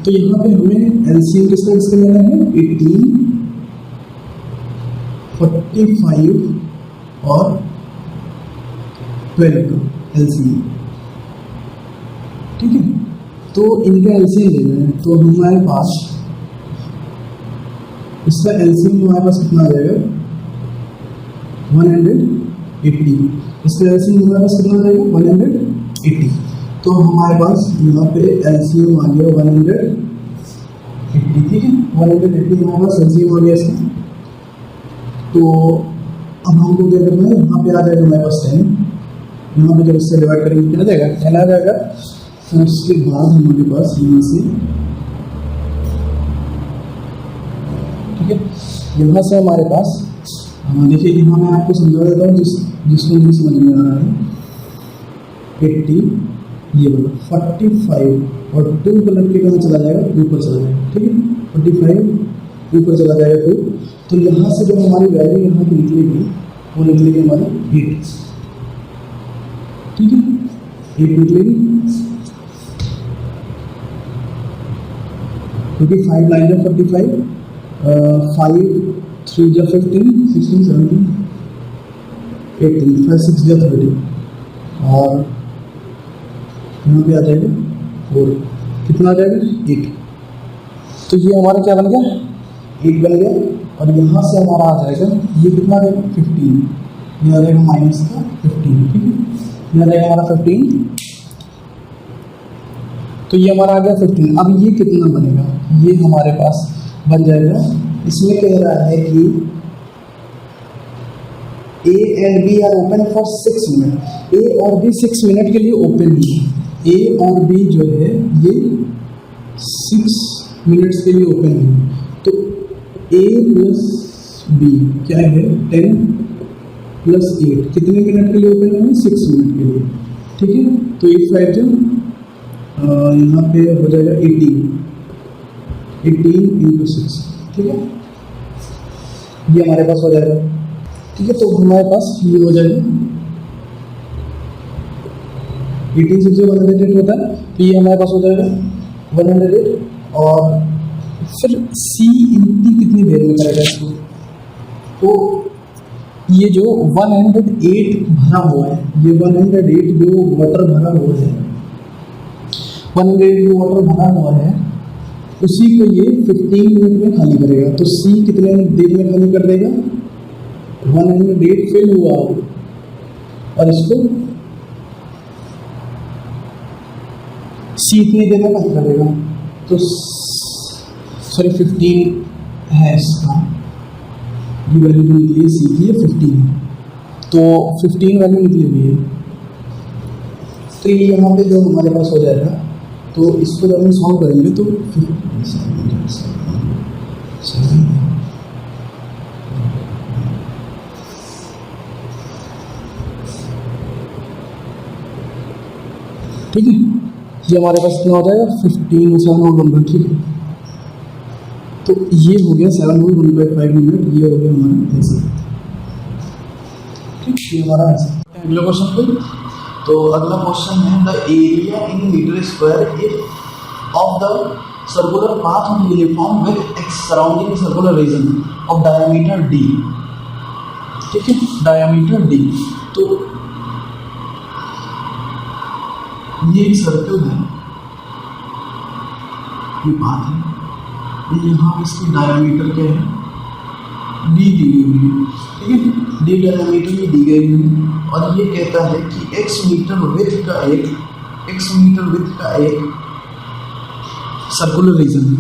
तो यहाँ पे हमें एलसीएम किसका लेना है 18, 45 और 12 का एलसीएम, ठीक है। तो इनका एलसीएम लेना है, तो हमारे पास इसका एलसीएम हमारे पास कितना आ जाएगा 180, इसका एलसीएम हमारे पास कितना आ जाएगा 180। तो हमारे पास यहाँ पे एलसीएम आ गया 180, ठीक है 180 हमारे पास एलसीएम आ गया इसका। तो अब हमको क्या करना है, यहाँ पे आ जाएगा हमारे पास 10, यहाँ पे जब इससे डिवाइड करेंगे कितना जाएगा 10 आ जाएगा। फिर उसके बाद हमारे पास यहाँ से, ठीक है यहाँ से हमारे पास देखिए, यहाँ मैं आपको समझा देता हूँ जिसको नहीं समझ में आ रहा है। 80 ये बोला 45 और 2 को लग के कहाँ चला जाएगा, ऊपर चला जाएगा, ठीक है 45 ऊपर चला जाएगा 2। तो यहाँ से जो हमारी वैल्यू यहाँ की निकलेगी वो निकलेगी हमारी 8, ठीक है 8 निकलेगी, क्योंकि 5 9 जा 45, 5 3 जा 15, 16 17 18, 5 6 जा 30 और यहाँ पे आ जाएगा 4, कितना आ जाएगा 8। तो ये हमारा क्या बन गया 8 बन गया। और यहाँ से हमारा आ जाएगा ये कितना रहेगा 15, ये आ जाएगा माइनस का 15, ठीक है, ये आ जाएगा हमारा 15, तो ये हमारा आ गया 15। अब ये कितना बनेगा, ये हमारे पास बन जाएगा, इसमें कह रहा है कि A and B are open for 6 minute, A और B 6 मिनट के लिए ओपन है, A और B जो है ये 6 मिनट्स के लिए ओपन है, तो A प्लस B क्या है 10 प्लस 8 कितने मिनट के लिए ओपन है, 6 मिनट के लिए, ठीक है। तो 8 5 जो यहाँ पे हो जाएगा 18 इंटू 6, ठीक है, ये हमारे पास हो जाएगा, ठीक है। तो हमारे पास ये हो जाएगा 18 6 जो 108 होता है, तो ये हमारे पास हो जाएगा 108, और फिर सी इनटी कितनी देर में करेगा इसको, तो ये जो 108 भरा हुआ है, ये 108 जो वाटर भरा हुआ है, 108 जो वाटर भरा हुआ है उसी को ये 15 मिनट में खाली करेगा, तो सी कितने देर में खाली कर देगा, 108 फिल हुआ और इसको सी इतनी देर में खाली करेगा, तो सॉरी 15 है इसका, ये वैल्यू जो निकली है सी की 15, तो 15 वैल्यू निकली हुई है, तो ये यहाँ पे जो हमारे पास हो जाएगा, तो इसको जब हम सॉल्व करेंगे तो ठीक है, ये हमारे पास कितना हो जाएगा 15 7 और 1, ठीक है। तो ये हो गया 7 और 1/5 मिनट, ये हो गया हमारा आंसर, ठीक, ये हमारा आंसर। अगला क्वेश्चन कोई, तो अगला क्वेश्चन है the area in metre square if of the circular path of uniform with x surrounding circular region of diameter d, ठीक है, डायमीटर d। तो ये एक सर्कल है, ये पाथ है, ये यहाँ इसकी डायमीटर क्या है d दी गई है, ठीक है, d डायमीटर में दी गई है, और ये कहता है कि x मीटर विड्थ का एक सर्कुलर रीजन है,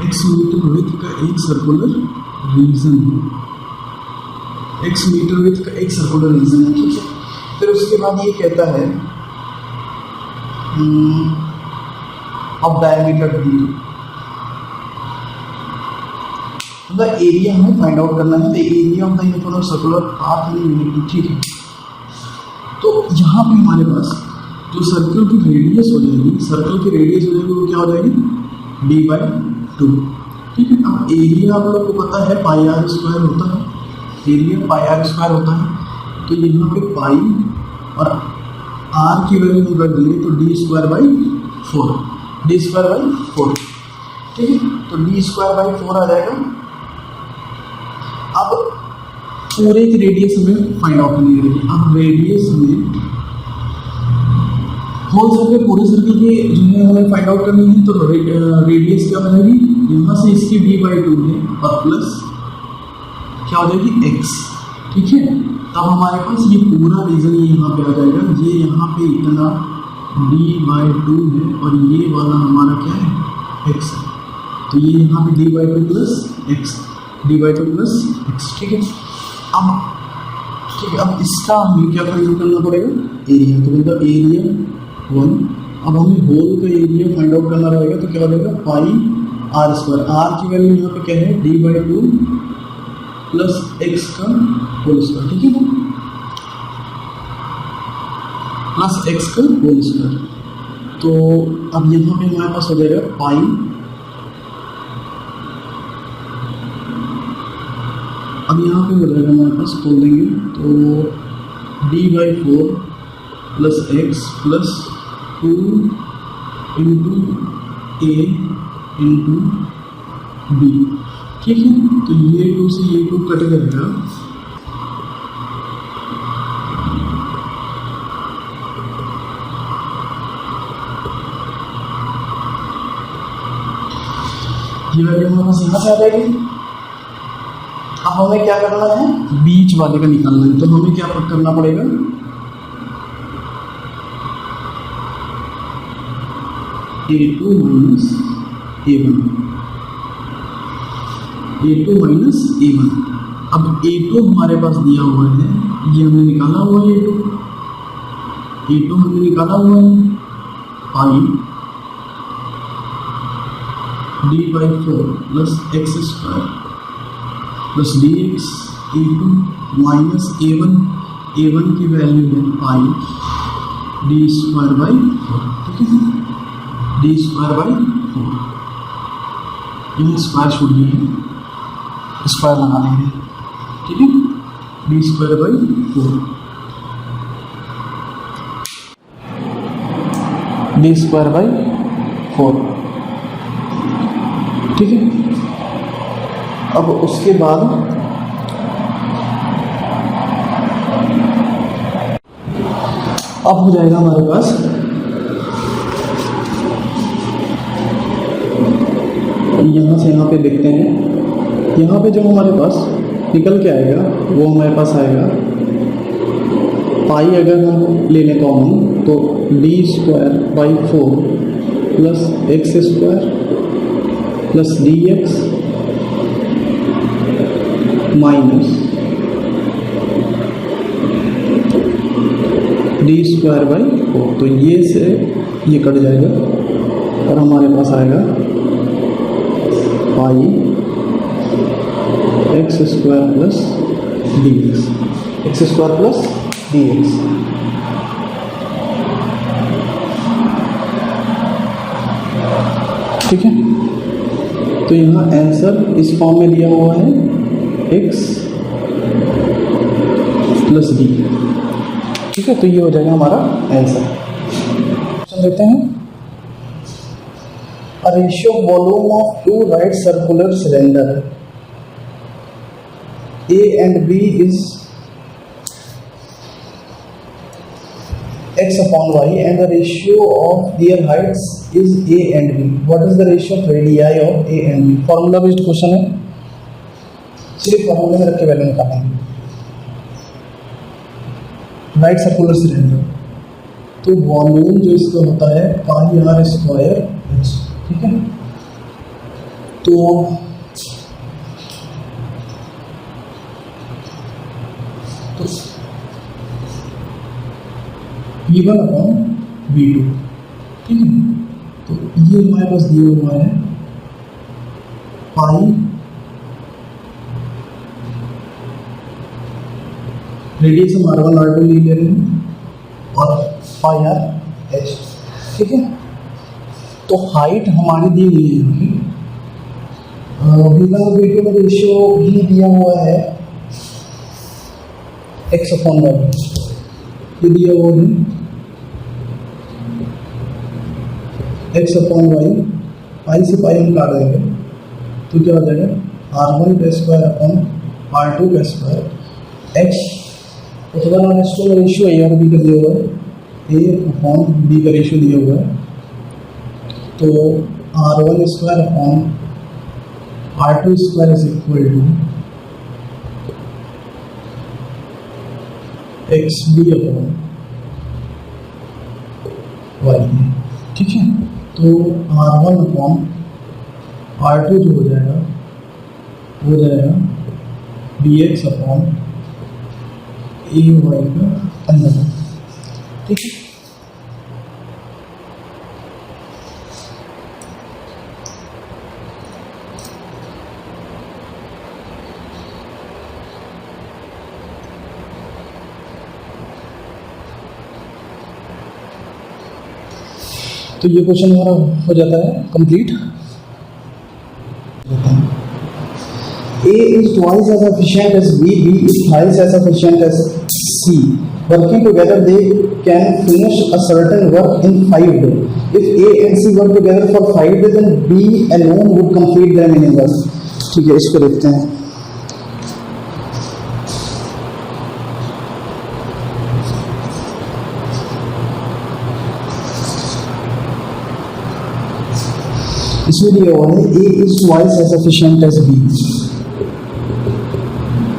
x मीटर विड्थ का एक सर्कुलर रीजन है, x मीटर विड्थ का एक सर्कुलर रीजन है, ठीक है। फिर उसके बाद ये कहता है of diameter d, the area हमें फाइंड आउट करना है, the area of the uniform circular path in unity, ठीक है। तो यहाँ पे हमारे पास जो सर्कल की रेडियस हो जाएगी, वो क्या हो जाएगी d/2, ठीक है। अब एरिया आप लोग को पता है पाई r स्क्वायर होता है, एरिया पाई r स्क्वायर होता है, तो यहाँ पे पाई और r की वैल्यू हम रख देंगे, तो d²/4, ठीक है, तो d²/4 आ जाएगा। अब पूरे की रेडियस हमें फाइंड आउट करनी रहेगी, अब रेडियस हमें होल सर्कल पूरे सर्कल की जो है हमें फाइंड आउट करनी है, तो रेडियस क्या बनेगी, यहाँ से इसकी d/2 है और प्लस क्या हो जाएगी x, ठीक है। तब हमारे पास ये पूरा रीजन यहाँ पे आ जाएगा, ये यहाँ पे इतना d/2 है और ये वाला हमारा क्या है x है, तो ये यहाँ पे d/2 प्लस x, ठीक है। अब इसका हमें क्या फाइंड आउट करना पड़ेगा, एरिया, तो मतलब एरिया 1। अब हमें होल का एरिया फाइंड आउट करना रहेगा, तो क्या हो जाएगा पाई r², r की वैल्यू यहाँ पे क्या है d/2 प्लस x का होल स्क्वायर, ठीक है, प्लस x का होल स्क्वायर। तो अब यहाँ पे हमारे पास हो जाएगा पाई, अब यहाँ पे हो जाएगा हमारे पास खोल देंगे, तो d/4 plus x plus 2 into a into b, ठीक है। तो ये 2 से ये 2 कट जाएगा, ये वैल्यू हमारे पास यहाँ से आ जाएगी, अब हमें क्या करना है, बीच वाले का निकालना है, तो हमें क्या करना पड़ेगा, A2 minus A1, A2 minus A1। अब A2 हमारे पास दिया हुआ है, ये हमने निकाला हुआ है, A2 हमने निकाला हुआ है, पाई d/4 plus x square plus D x, A2 minus A1, A1 की वैल्यू है पाई d²/4, ठीक है, d²/4, ये स्क्वायर छूट गई है, स्क्वायर लगा देंगे, ठीक है, d²/4, d²/4, ठीक है। अब उसके बाद अब हो जाएगा हमारे पास यहाँ से यहाँ पे देखते हैं, यहाँ पे जो हमारे पास निकल के आएगा वो हमारे पास आएगा पाई, अगर हम ले लें कॉमन तो d²/4 plus x square plus D x minus d²/4, तो ये से ये कट जाएगा और हमारे पास आएगा पाई x² plus dx, x² plus dx, ठीक है। तो यहाँ आंसर इस फॉर्म में दिया हुआ है x प्लस d, ठीक है। तो ये हो जाएगा हमारा आंसर। क्वेश्चन देखते हैं, a ratio volume of two right circular cylinder A and B is x upon y and the ratio of their heights is A and B. What is the ratio of radii of A and B? Formula based question है, सिर्फ फॉर्मूले में रख के value निकालेंगे। Right circular cylinder, तो volume जो इसका होता है πr², ठीक है। तो V1 अपॉन V2, ठीक है। तो ये हमारे पास दिया हुआ है पाई, रेडियस हम R1 R2 ले रहे हैं और πr/h, ठीक है। तो हाइट हमारी दी हुई है, V1 और V2 में रेशियो भी दिया हुआ है x/y, ये दिया हुआ है x/y, पाई से पाई हम काट देंगे तो क्या हो जाएगा R1 का स्क्वायर अपॉन R2 का स्क्वायर, x उसका रेशियो A और B का दिया हुआ है, A अपॉन B का रेशियो दिया हुआ है, तो R1² upon R2² is equal to XB upon Y, ठीक है। तो R1 अपॉन R2 जो हो जाएगा BX अपॉन AY का अंदर, ठीक है। तो ये क्वेश्चन हमारा हो जाता है complete. A is twice as efficient as B, B is thrice as efficient as C. Working together, they can finish a certain work in 5 days. If A and C work together for 5 days, then B alone would complete the remaining work. ठीक है, इसको देखते हैं। इसमें दिया हुआ है A is twice as efficient as B,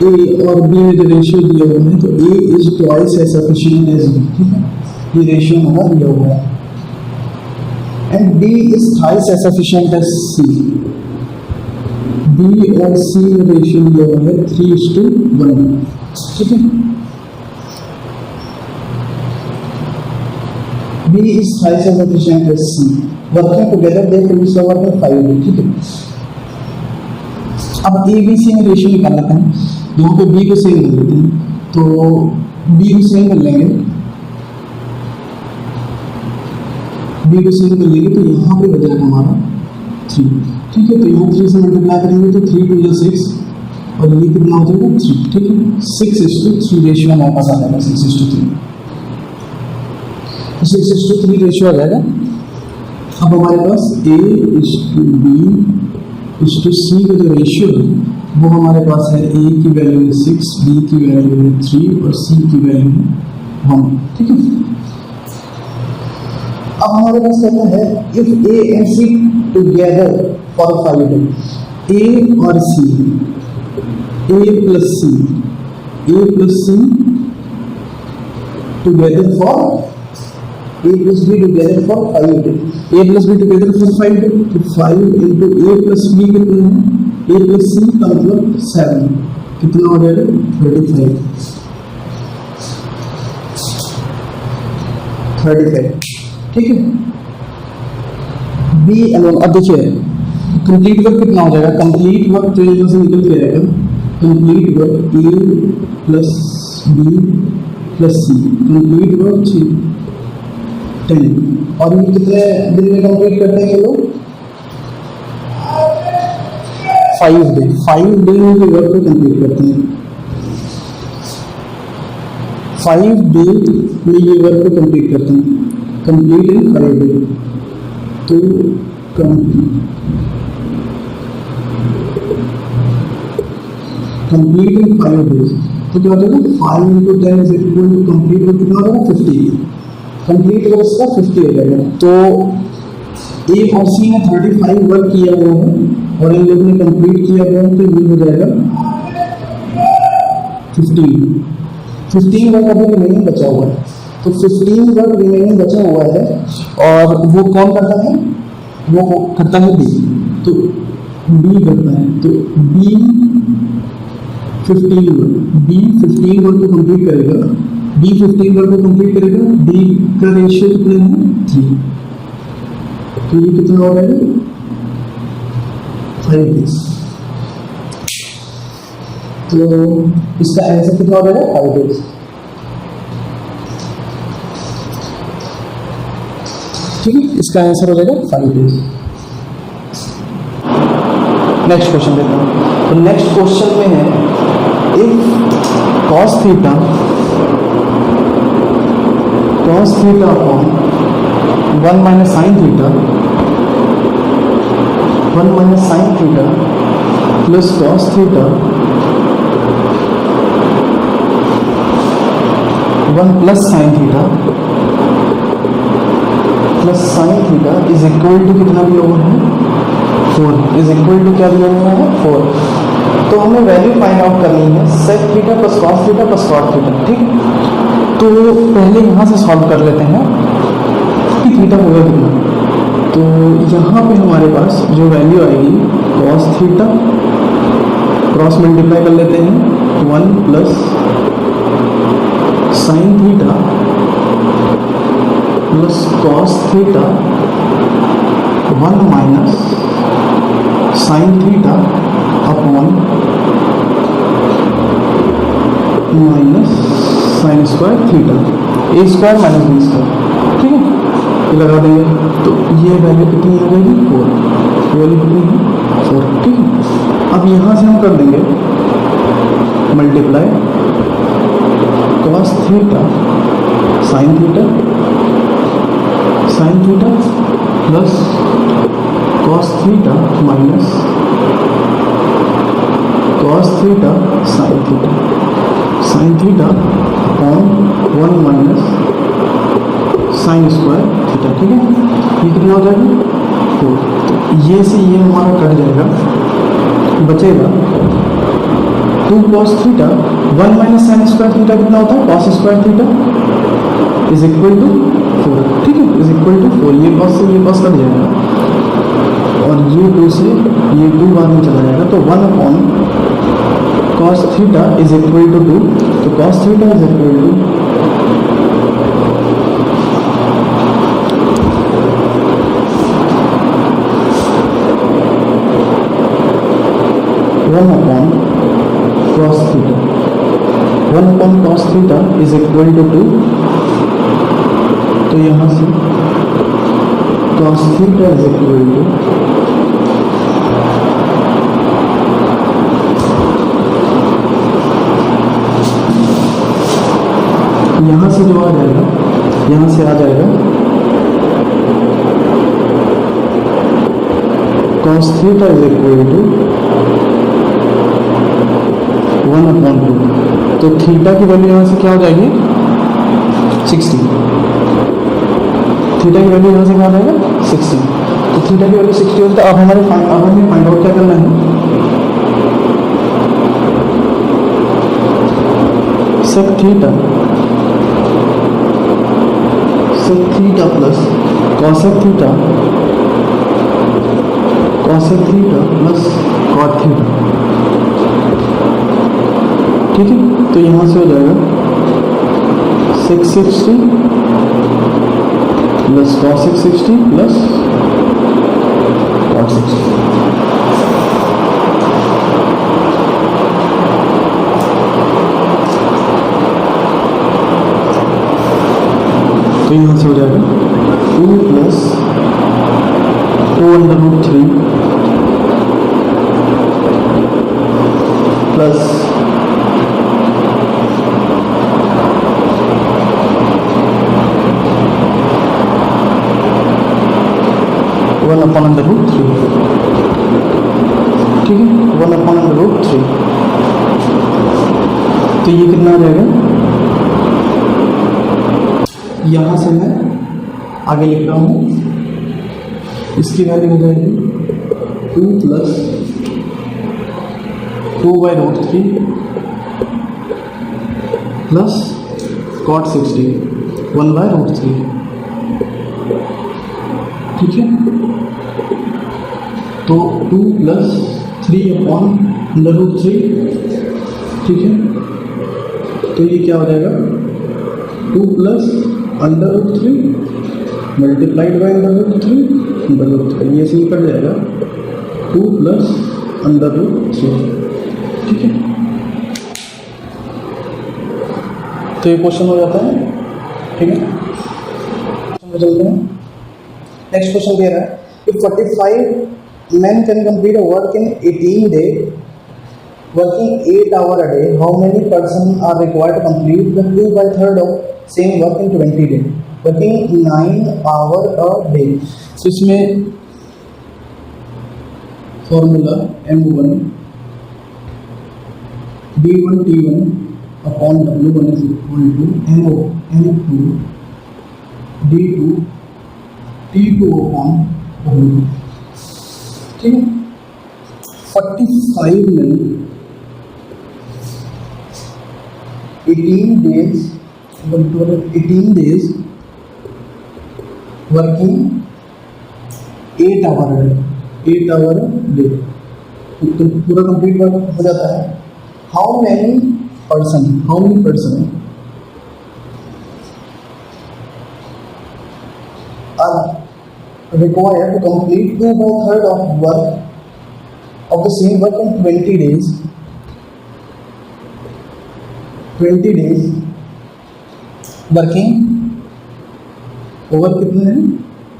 ए और बी में जो रेशियो दिया हुआ है, तो A is twice as sufficient as B, ठीक है, ये रेशियो हमारा दिया हुआ है, and B is thrice as sufficient as C, B और सी में रेशियो दिया हुआ है 3:1, ठीक है, B is thrice as efficient as C. Working together they finish the work in 5 days, ठीक है। अब A B C में रेशियो निकाल लेते हैं, यहाँ पे B को सेम कर लेते हैं, तो B को सेम कर लेंगे, B को सेम कर लेंगे तो यहाँ पे हो जाएगा हमारा 3, ठीक है, तो यहाँ 3 से मल्टीप्लाई करेंगे तो 3 2 6 और ये कितना हो जाएगा 3, ठीक है, 6:3 रेशियो हमारे पास आ जाएगा, 6:3, 6:3 रेशियो आ जाएगा। अब हमारे पास A:B:C का जो रेशियो है वो हमारे पास है, A की वैल्यू है 6, B की वैल्यू है 3 और C की वैल्यू है 1, ठीक है। अब हमारे पास कहता है if A and C together for 5 days, A और C, A plus C together for A plus B together for 5 days. A plus B together for 5 days. तो 5 into A plus B कितना है? A plus C का मतलब 7, कितना हो जाएगा 35, ठीक है। B अलग, अब देखिए कंप्लीट वर्क कितना हो जाएगा, कंप्लीट वर्क जो यहाँ से निकल के आएगा, complete work A plus B plus C, complete work 10, और ये कितने दिन में कंप्लीट करते हैं ये लोग, 5 डे, 5 डे में ये वर्क को कंप्लीट करते हैं, 5 डे में ये वर्क को कंप्लीट करते हैं, कंप्लीट इन 5 डे, तो कंप्लीट इन 5 डेज, तो क्या हो जाएगा 5 into 10 is equal to complete work कितना होगा 50, कंप्लीट वर्क का 50 हो जाएगा। तो ए और सी ने 35 वर्क किया हुआ है और इन लोगों ने कंप्लीट किया हुआ है, तो ये हो जाएगा 15 वर्क अभी रिमेनिंग बचा हुआ है, तो 15 वर्क रिमेनिंग बचा हुआ है, और वो कौन करता है, वो करता है बी, तो बी करता है, तो बी 15 वर्क को कंप्लीट करेगा, B 15 वर्क को कंप्लीट करेगा, B का रेशियो कितना है 3, तो ये कितना हो जाएगा 5 days, तो इसका आंसर कितना हो जाएगा 5 days, ठीक है, इसका आंसर हो जाएगा 5 days। नेक्स्ट क्वेश्चन देखते हैं, तो नेक्स्ट क्वेश्चन में है if cos theta upon 1 minus sin theta plus cos theta 1 plus sin theta is equal to कितना दिया हुआ है 4, इज इक्वल टू क्या दिया हुआ है 4, तो हमें वैल्यू फाइंड आउट करनी है sec theta plus cos theta plus cot theta, ठीक। तो पहले यहाँ से सॉल्व कर लेते हैं कि थीटा होगा कितना, तो यहाँ पे हमारे पास जो वैल्यू आएगी cos थीटा क्रॉस मल्टीप्लाई कर लेते हैं 1 plus sin theta plus cos theta 1 minus sin theta upon minus sine square theta, A square minus B square, ठीक है, ये लगा देंगे, तो ये वैल्यू कितनी आ जाएगी 4, वैल्यू कितनी है 4, ठीक है। अब यहाँ से हम कर देंगे multiply cos theta sine theta plus cos theta minus cos theta sine theta upon 1 minus sine square theta, ठीक है, ये कितना हो जाएगा 4, तो ये से ये हमारा कट जाएगा, बचेगा 2 cos theta 1 minus sine square theta कितना होता है cos square theta is equal to 4, ठीक है, इज इक्वल टू 4। ये cos से ये cos कट जाएगा और ये 2 से ये 2 बाद में चला जाएगा, तो 1 अपॉन cos theta is equal to 2, तो cos theta is equal to 1 upon cos theta, 1 upon cos theta is equal to 2, तो यहाँ से cos theta is equal to यहाँ से जो आ जाएगा, यहाँ से आ जाएगा cos theta is equal to 1 upon 2, तो थीटा की वैल्यू यहाँ से क्या हो जाएगी 60, थीटा की वैल्यू यहाँ से क्या हो जाएगा 60, तो थीटा की वैल्यू 60 होती है। अब हमें फाइंड आउट क्या करना है, sec theta plus cosec theta plus cot theta, ठीक है, तो यहाँ से हो जाएगा 660 प्लस cosec 60 प्लस cot 60, तो यहाँ से हो जाएगा 2 प्लस 2√3 प्लस 1 upon √3, ठीक है, 1 upon √3, तो ये कितना आ जाएगा, यहाँ से मैं आगे लिख रहा हूँ, इसकी वैल्यू हो जाएगी 2 प्लस 2/√3 प्लस cot 60 1/√3, ठीक है, तो 2 प्लस 3 अपॉन √3, ठीक है, तो ये क्या हो जाएगा 2 प्लस √3 मल्टीप्लाइड बाई √3, ये से कट जाएगा 2 प्लस √3, ठीक है, तो ये क्वेश्चन हो जाता है, ठीक है। चलते हैं, नेक्स्ट क्वेश्चन दे रहा है if 45 men can complete a work in 18 days working 8 hours a day, how many persons are required to complete the 2/3 of same work in 20 days working 9 hours a day। तो इसमें formula M1 D1 T1 upon W1 is equal to M2 D2 T2 upon W2, ठीक है। 45 में 18 days working 8 hour day, तो पूरा complete work हो जाता है। How many person are required to complete 2/3 of work of the same work in 20 days 20 days working over कितने हैं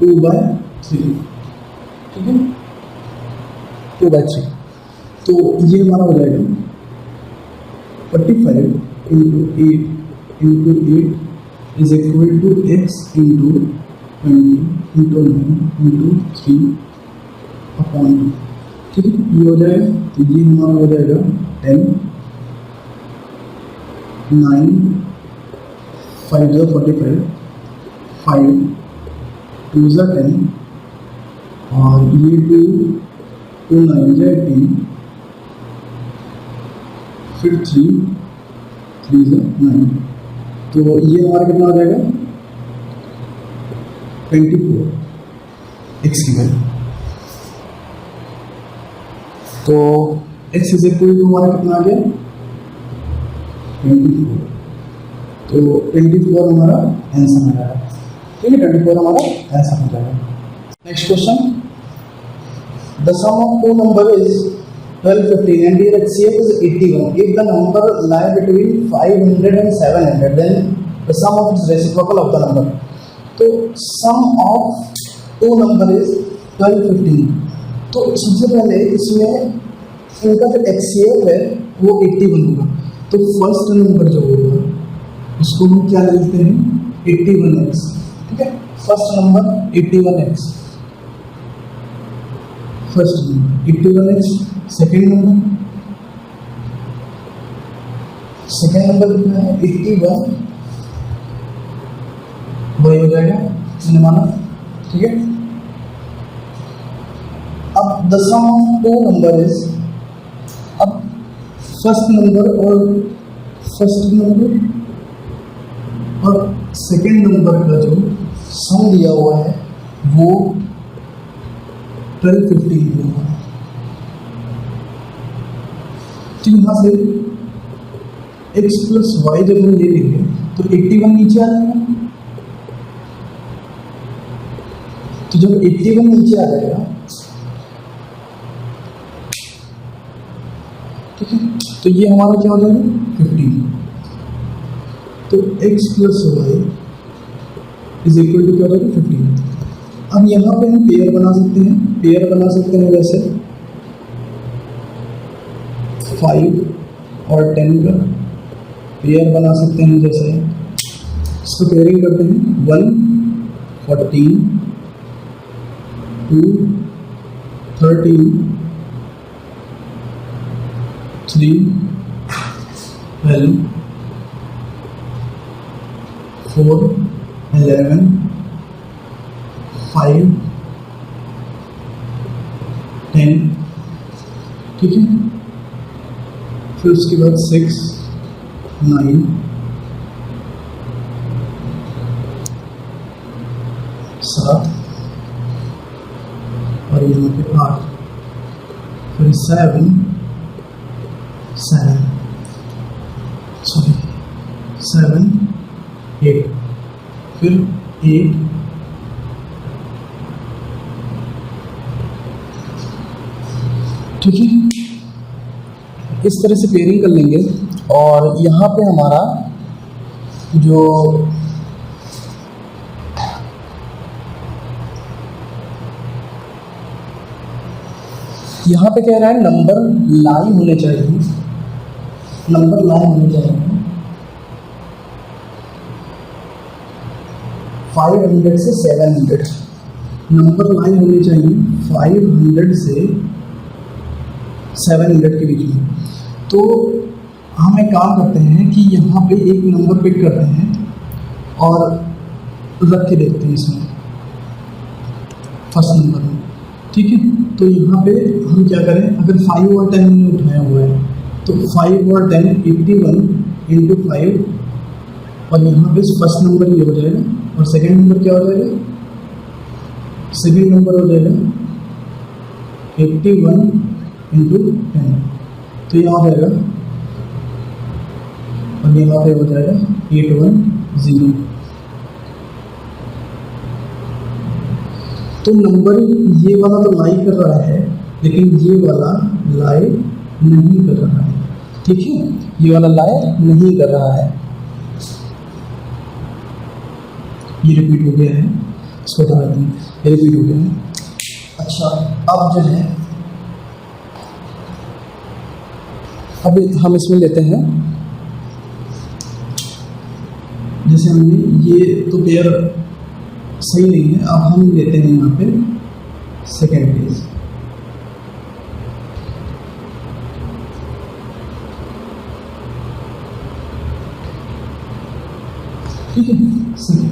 2/3, ठीक है, 2/3, तो ये हमारा हो जाएगा 45 × 8 is equal to x × 20 × 9 × 3 upon 2, ठीक है, ये हो जाएगा, तो ये हमारा हो जाएगा 10 9 5 × 45 5 2 × 10 और ये 2 9 × 18 फिर 3 3 से 9, तो ये हमारा कितना हो जाएगा 24 x की वैल्यू। तो x इज इक्वल टू हमारा कितना आ गया 24, तो 24 हमारा आंसर हो जाएगा। ठीक है, 24 हमारा आंसर हो जाएगा। Next question, the sum of two number is 12, 15 and their HCF is 81. If the number lie between 500 and 700, then the sum of its reciprocal of the number. तो sum of two number is 12, 15. तो सबसे पहले इसमें इनका जो HCF है वो 81 होगा। तो फर्स्ट नंबर जो होगा उसको हम क्या लिखते हैं 81x। ठीक है, first number 81x, first number 81x। Second number कितना है 81 वही हो जाएगा, मैंने माना। ठीक है, अब the sum of two number is, अब फर्स्ट नंबर और सेकेंड नंबर का जो सम दिया हुआ है वो 12, 15 होगा। तो यहाँ से x प्लस वाई जब हम ले लेंगे तो 81 नीचे आ जाएगा। तो जब 81 नीचे आ जाएगा, ठीक है, तो ये हमारा क्या हो जाएगा 15। तो x plus y is equal to क्या हो जाएगा 15। अब यहाँ पे हम पेयर बना सकते हैं, वैसे 5 और 10 का पेयर बना सकते हैं। जैसे इसको पेयरिंग करते हैं 1, 14, 2, 13, 3, 12, 4, 11, 5, 10। ठीक है, फिर उसके बाद 6, 9, 7 और यहाँ पे 8, फिर 7, 8, फिर 8, ठीक है। इस तरह से पेयरिंग कर लेंगे और यहाँ पे हमारा जो यहाँ पे कह रहा है नंबर लाई होने चाहिए, 500 से 700 नंबर लाई होने चाहिए 500 से 700 के बीच में। तो हम एक काम करते हैं कि यहाँ पे एक नंबर पिक करते हैं और रख के देखते हैं इसमें फर्स्ट नंबर में। ठीक है, तो यहाँ पे हम क्या करें, अगर 5 और 10 हमने उठाया हुआ है तो 5 और 10 81 इंटू 5 और यहाँ पे फर्स्ट नंबर ये हो जाएगा और सेकेंड नंबर क्या हो जाएगा, सेकेंड नंबर हो जाएगा 81 इंटू 10, तो यहाँ हो जाएगा और यहाँ पे हो जाएगा 810। तो नंबर ये वाला तो लाई कर रहा है लेकिन ये वाला लाई नहीं कर रहा है। ठीक है, ये वाला लाई नहीं कर रहा है, ये रिपीट हो गया है, इसको हटा देते हैं, ये रिपीट हो गया है। अच्छा, अब जो है अब हम इसमें लेते हैं, जैसे हमने ये तो पेयर सही नहीं है, अब हम लेते हैं यहाँ पे सेकेंड केस। ठीक है, सही।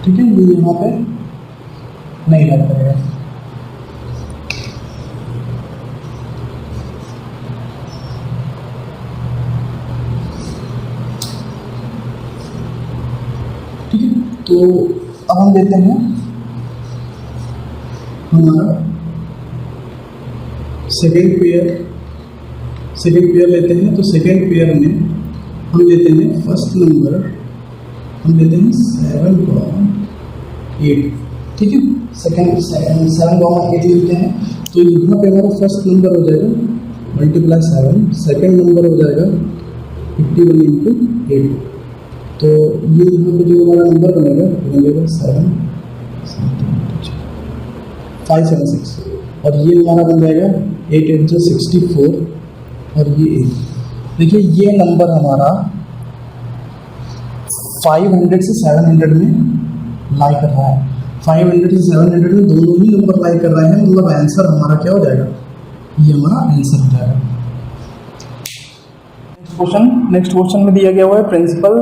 ठीक है, ये यहाँ पे नहीं लग करेगा। ठीक है, तो अब हम लेते हैं हमारा सेकेंड पेयर लेते हैं। तो सेकेंड पेयर में हम लेते हैं फर्स्ट नंबर, हम लेते हैं 7,8। ठीक है, 7,8 लेते हैं। तो यहाँ पे हमारा फर्स्ट नंबर हो जाएगा मल्टीप्लाई 7, सेकेंड नंबर हो जाएगा 51 इंटू 8। तो ये यहाँ पे जो हमारा नंबर बनेगा 576, और ये हमारा बन जाएगा 8 8 64, और ये 8। देखिए ये नंबर हमारा 500 से 700 में लाई कर रहा है। 500 से 700 में दोनों ही नंबर लाई कर रहे हैं, मतलब आंसर हमारा क्या हो जाएगा, ये हमारा आंसर हो जाएगा। नेक्स्ट क्वेश्चन में दिया गया हुआ है प्रिंसिपल,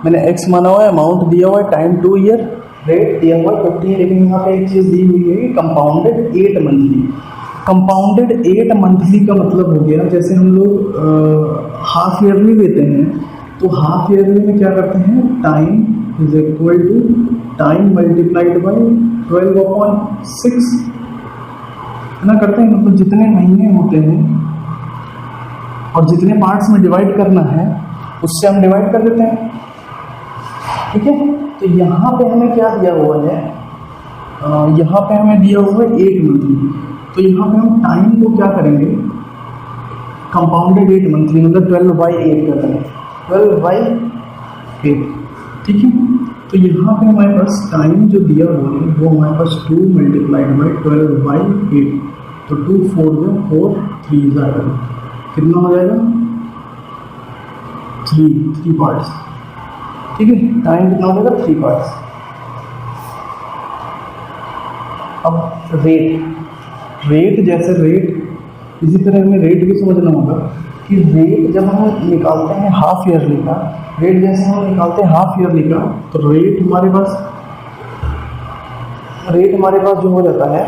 मैंने x माना हुआ है, अमाउंट दिया हुआ है, टाइम 2 ईयर, रेट दिया हुआ है 50, लेकिन यहाँ पे एक चीज़ दी हुई है कंपाउंडेड 8 मंथली। कंपाउंडेड 8 मंथली का मतलब हो गया, जैसे हम लोग हाफ ईयरली लेते हैं, तो हाफ ईयरली में क्या करते हैं, time is equal to time multiplied by 12/6 ना करते हैं, मतलब जितने महीने होते हैं और जितने पार्ट्स में डिवाइड करना है उससे हम डिवाइड कर देते हैं। ठीक है, तो यहाँ पे हमें क्या दिया हुआ है, यहाँ पे हमें दिया हुआ है 8 मंथली। तो यहाँ पे हम टाइम को क्या करेंगे, कंपाउंडेड 8 मंथली मतलब 12/8 कर देंगे, 12/8। ठीक है, तो यहाँ पे हमारे पास टाइम जो दिया हुआ है वो हमारे पास 2 मल्टीप्लाइड बाई 12/8, तो 2 4 4 3 जाएगा, कितना हो जाएगा 3 पार्ट्स। ठीक है, टाइम कितना हो जाएगा 3 पार्ट्स। अब रेट जैसे रेट, इसी तरह हमें रेट भी समझना होगा कि रेट जब हम निकालते हैं हाफ ईयरली का, रेट जैसे हम निकालते हैं हाफ ईयरली का, तो रेट हमारे पास जो हो जाता है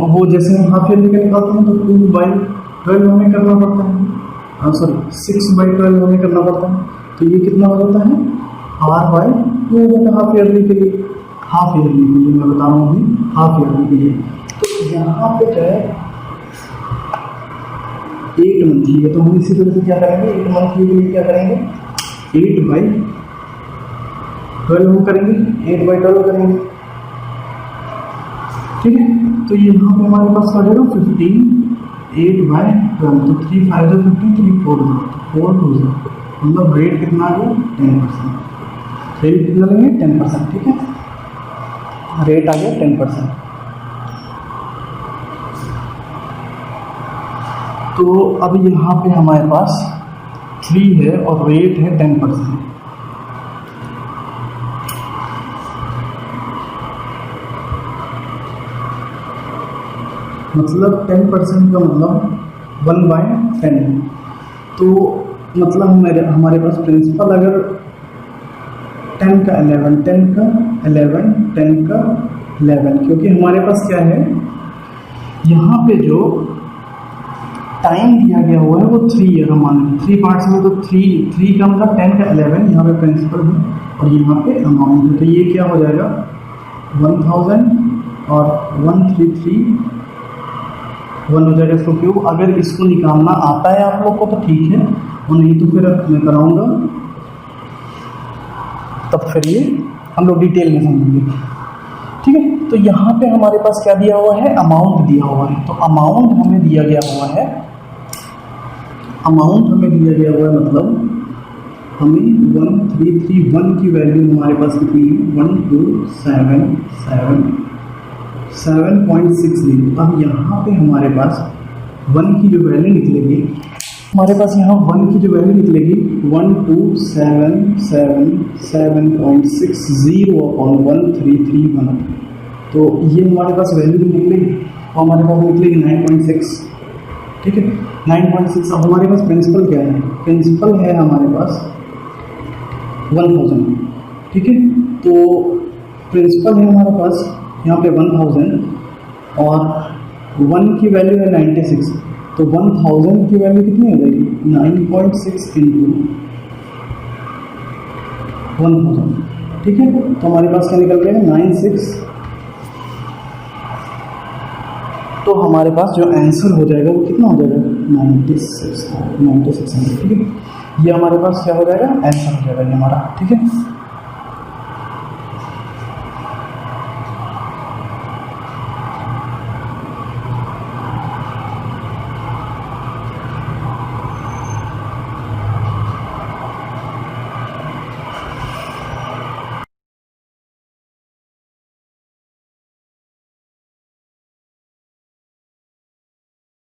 वो जैसे हम हाफ ईयरली का निकालते हैं तो 2/12 हमें करना पड़ता है, 6/12 हमें करना पड़ता है। तो ये कितना हो जाता है R/2 हो जाता है हाफ ईयरली के लिए, मैं बता रहा हूँ अभी हाफ ईयरली के लिए। तो यहाँ पे जो है 8 मंथली है, तो हम इसी तरह से क्या करेंगे, 8 मंथली के लिए क्या करेंगे, 8/12 हम करेंगे, 8/12 करेंगे। ठीक है, तो यहाँ पे हमारे पास आ जाएगा 15, 8/12, तो 3 5 15, 3 4 4 2 मतलब रेट कितना आ गया 10%। रेट कितना लेंगे 10%। ठीक है, रेट आ गया 10%। तो अब यहाँ पे हमारे पास 3 है और रेट है 10%। मतलब 10% का मतलब 1/10। तो मतलब हमारे पास प्रिंसिपल अगर 10 का 11, 10 का 11, 10 का 11, क्योंकि हमारे पास क्या है, यहाँ पे जो टाइम दिया गया हुआ है वो 3 है, हम मान 3 पार्ट्स में, तो 3 का मतलब 10 का 11 यहाँ पे प्रिंसिपल है और यहाँ पे अमाउंट है। तो ये क्या हो जाएगा 1000 और 133 हो जाएगा इसको क्यूब। अगर इसको निकालना आता है आप लोग को तो ठीक है, और नहीं तो फिर मैं कराऊंगा, तब फिर ये हम लोग डिटेल में समझेंगे। ठीक है, तो यहाँ पे हमारे पास क्या दिया हुआ है, अमाउंट दिया हुआ है। तो अमाउंट हमें दिया गया हुआ है, मतलब हमें 1331 की वैल्यू हमारे पास कितनी है, 1277.60। अब यहाँ पे हमारे पास 1 की जो वैल्यू निकलेगी, 1277.60/1331। तो ये हमारे पास वैल्यू निकलेगी, और हमारे पास निकलेगी 9.6। ठीक है, 9.6। अब हमारे पास प्रिंसिपल क्या है, प्रिंसिपल है हमारे पास 1000। ठीक है। तो प्रिंसिपल है हमारे पास यहाँ पे 1000 और 1 की वैल्यू है 96, तो 1000 की वैल्यू कितनी हो जाएगी 9.6 इंटू 1000, ठीक है। तो हमारे पास क्या निकल गया 96, तो हमारे पास जो आंसर हो जाएगा वो कितना हो जाएगा 96, ठीक है। ये हमारे पास क्या हो जाएगा आंसर हो जाएगा ये हमारा, ठीक है।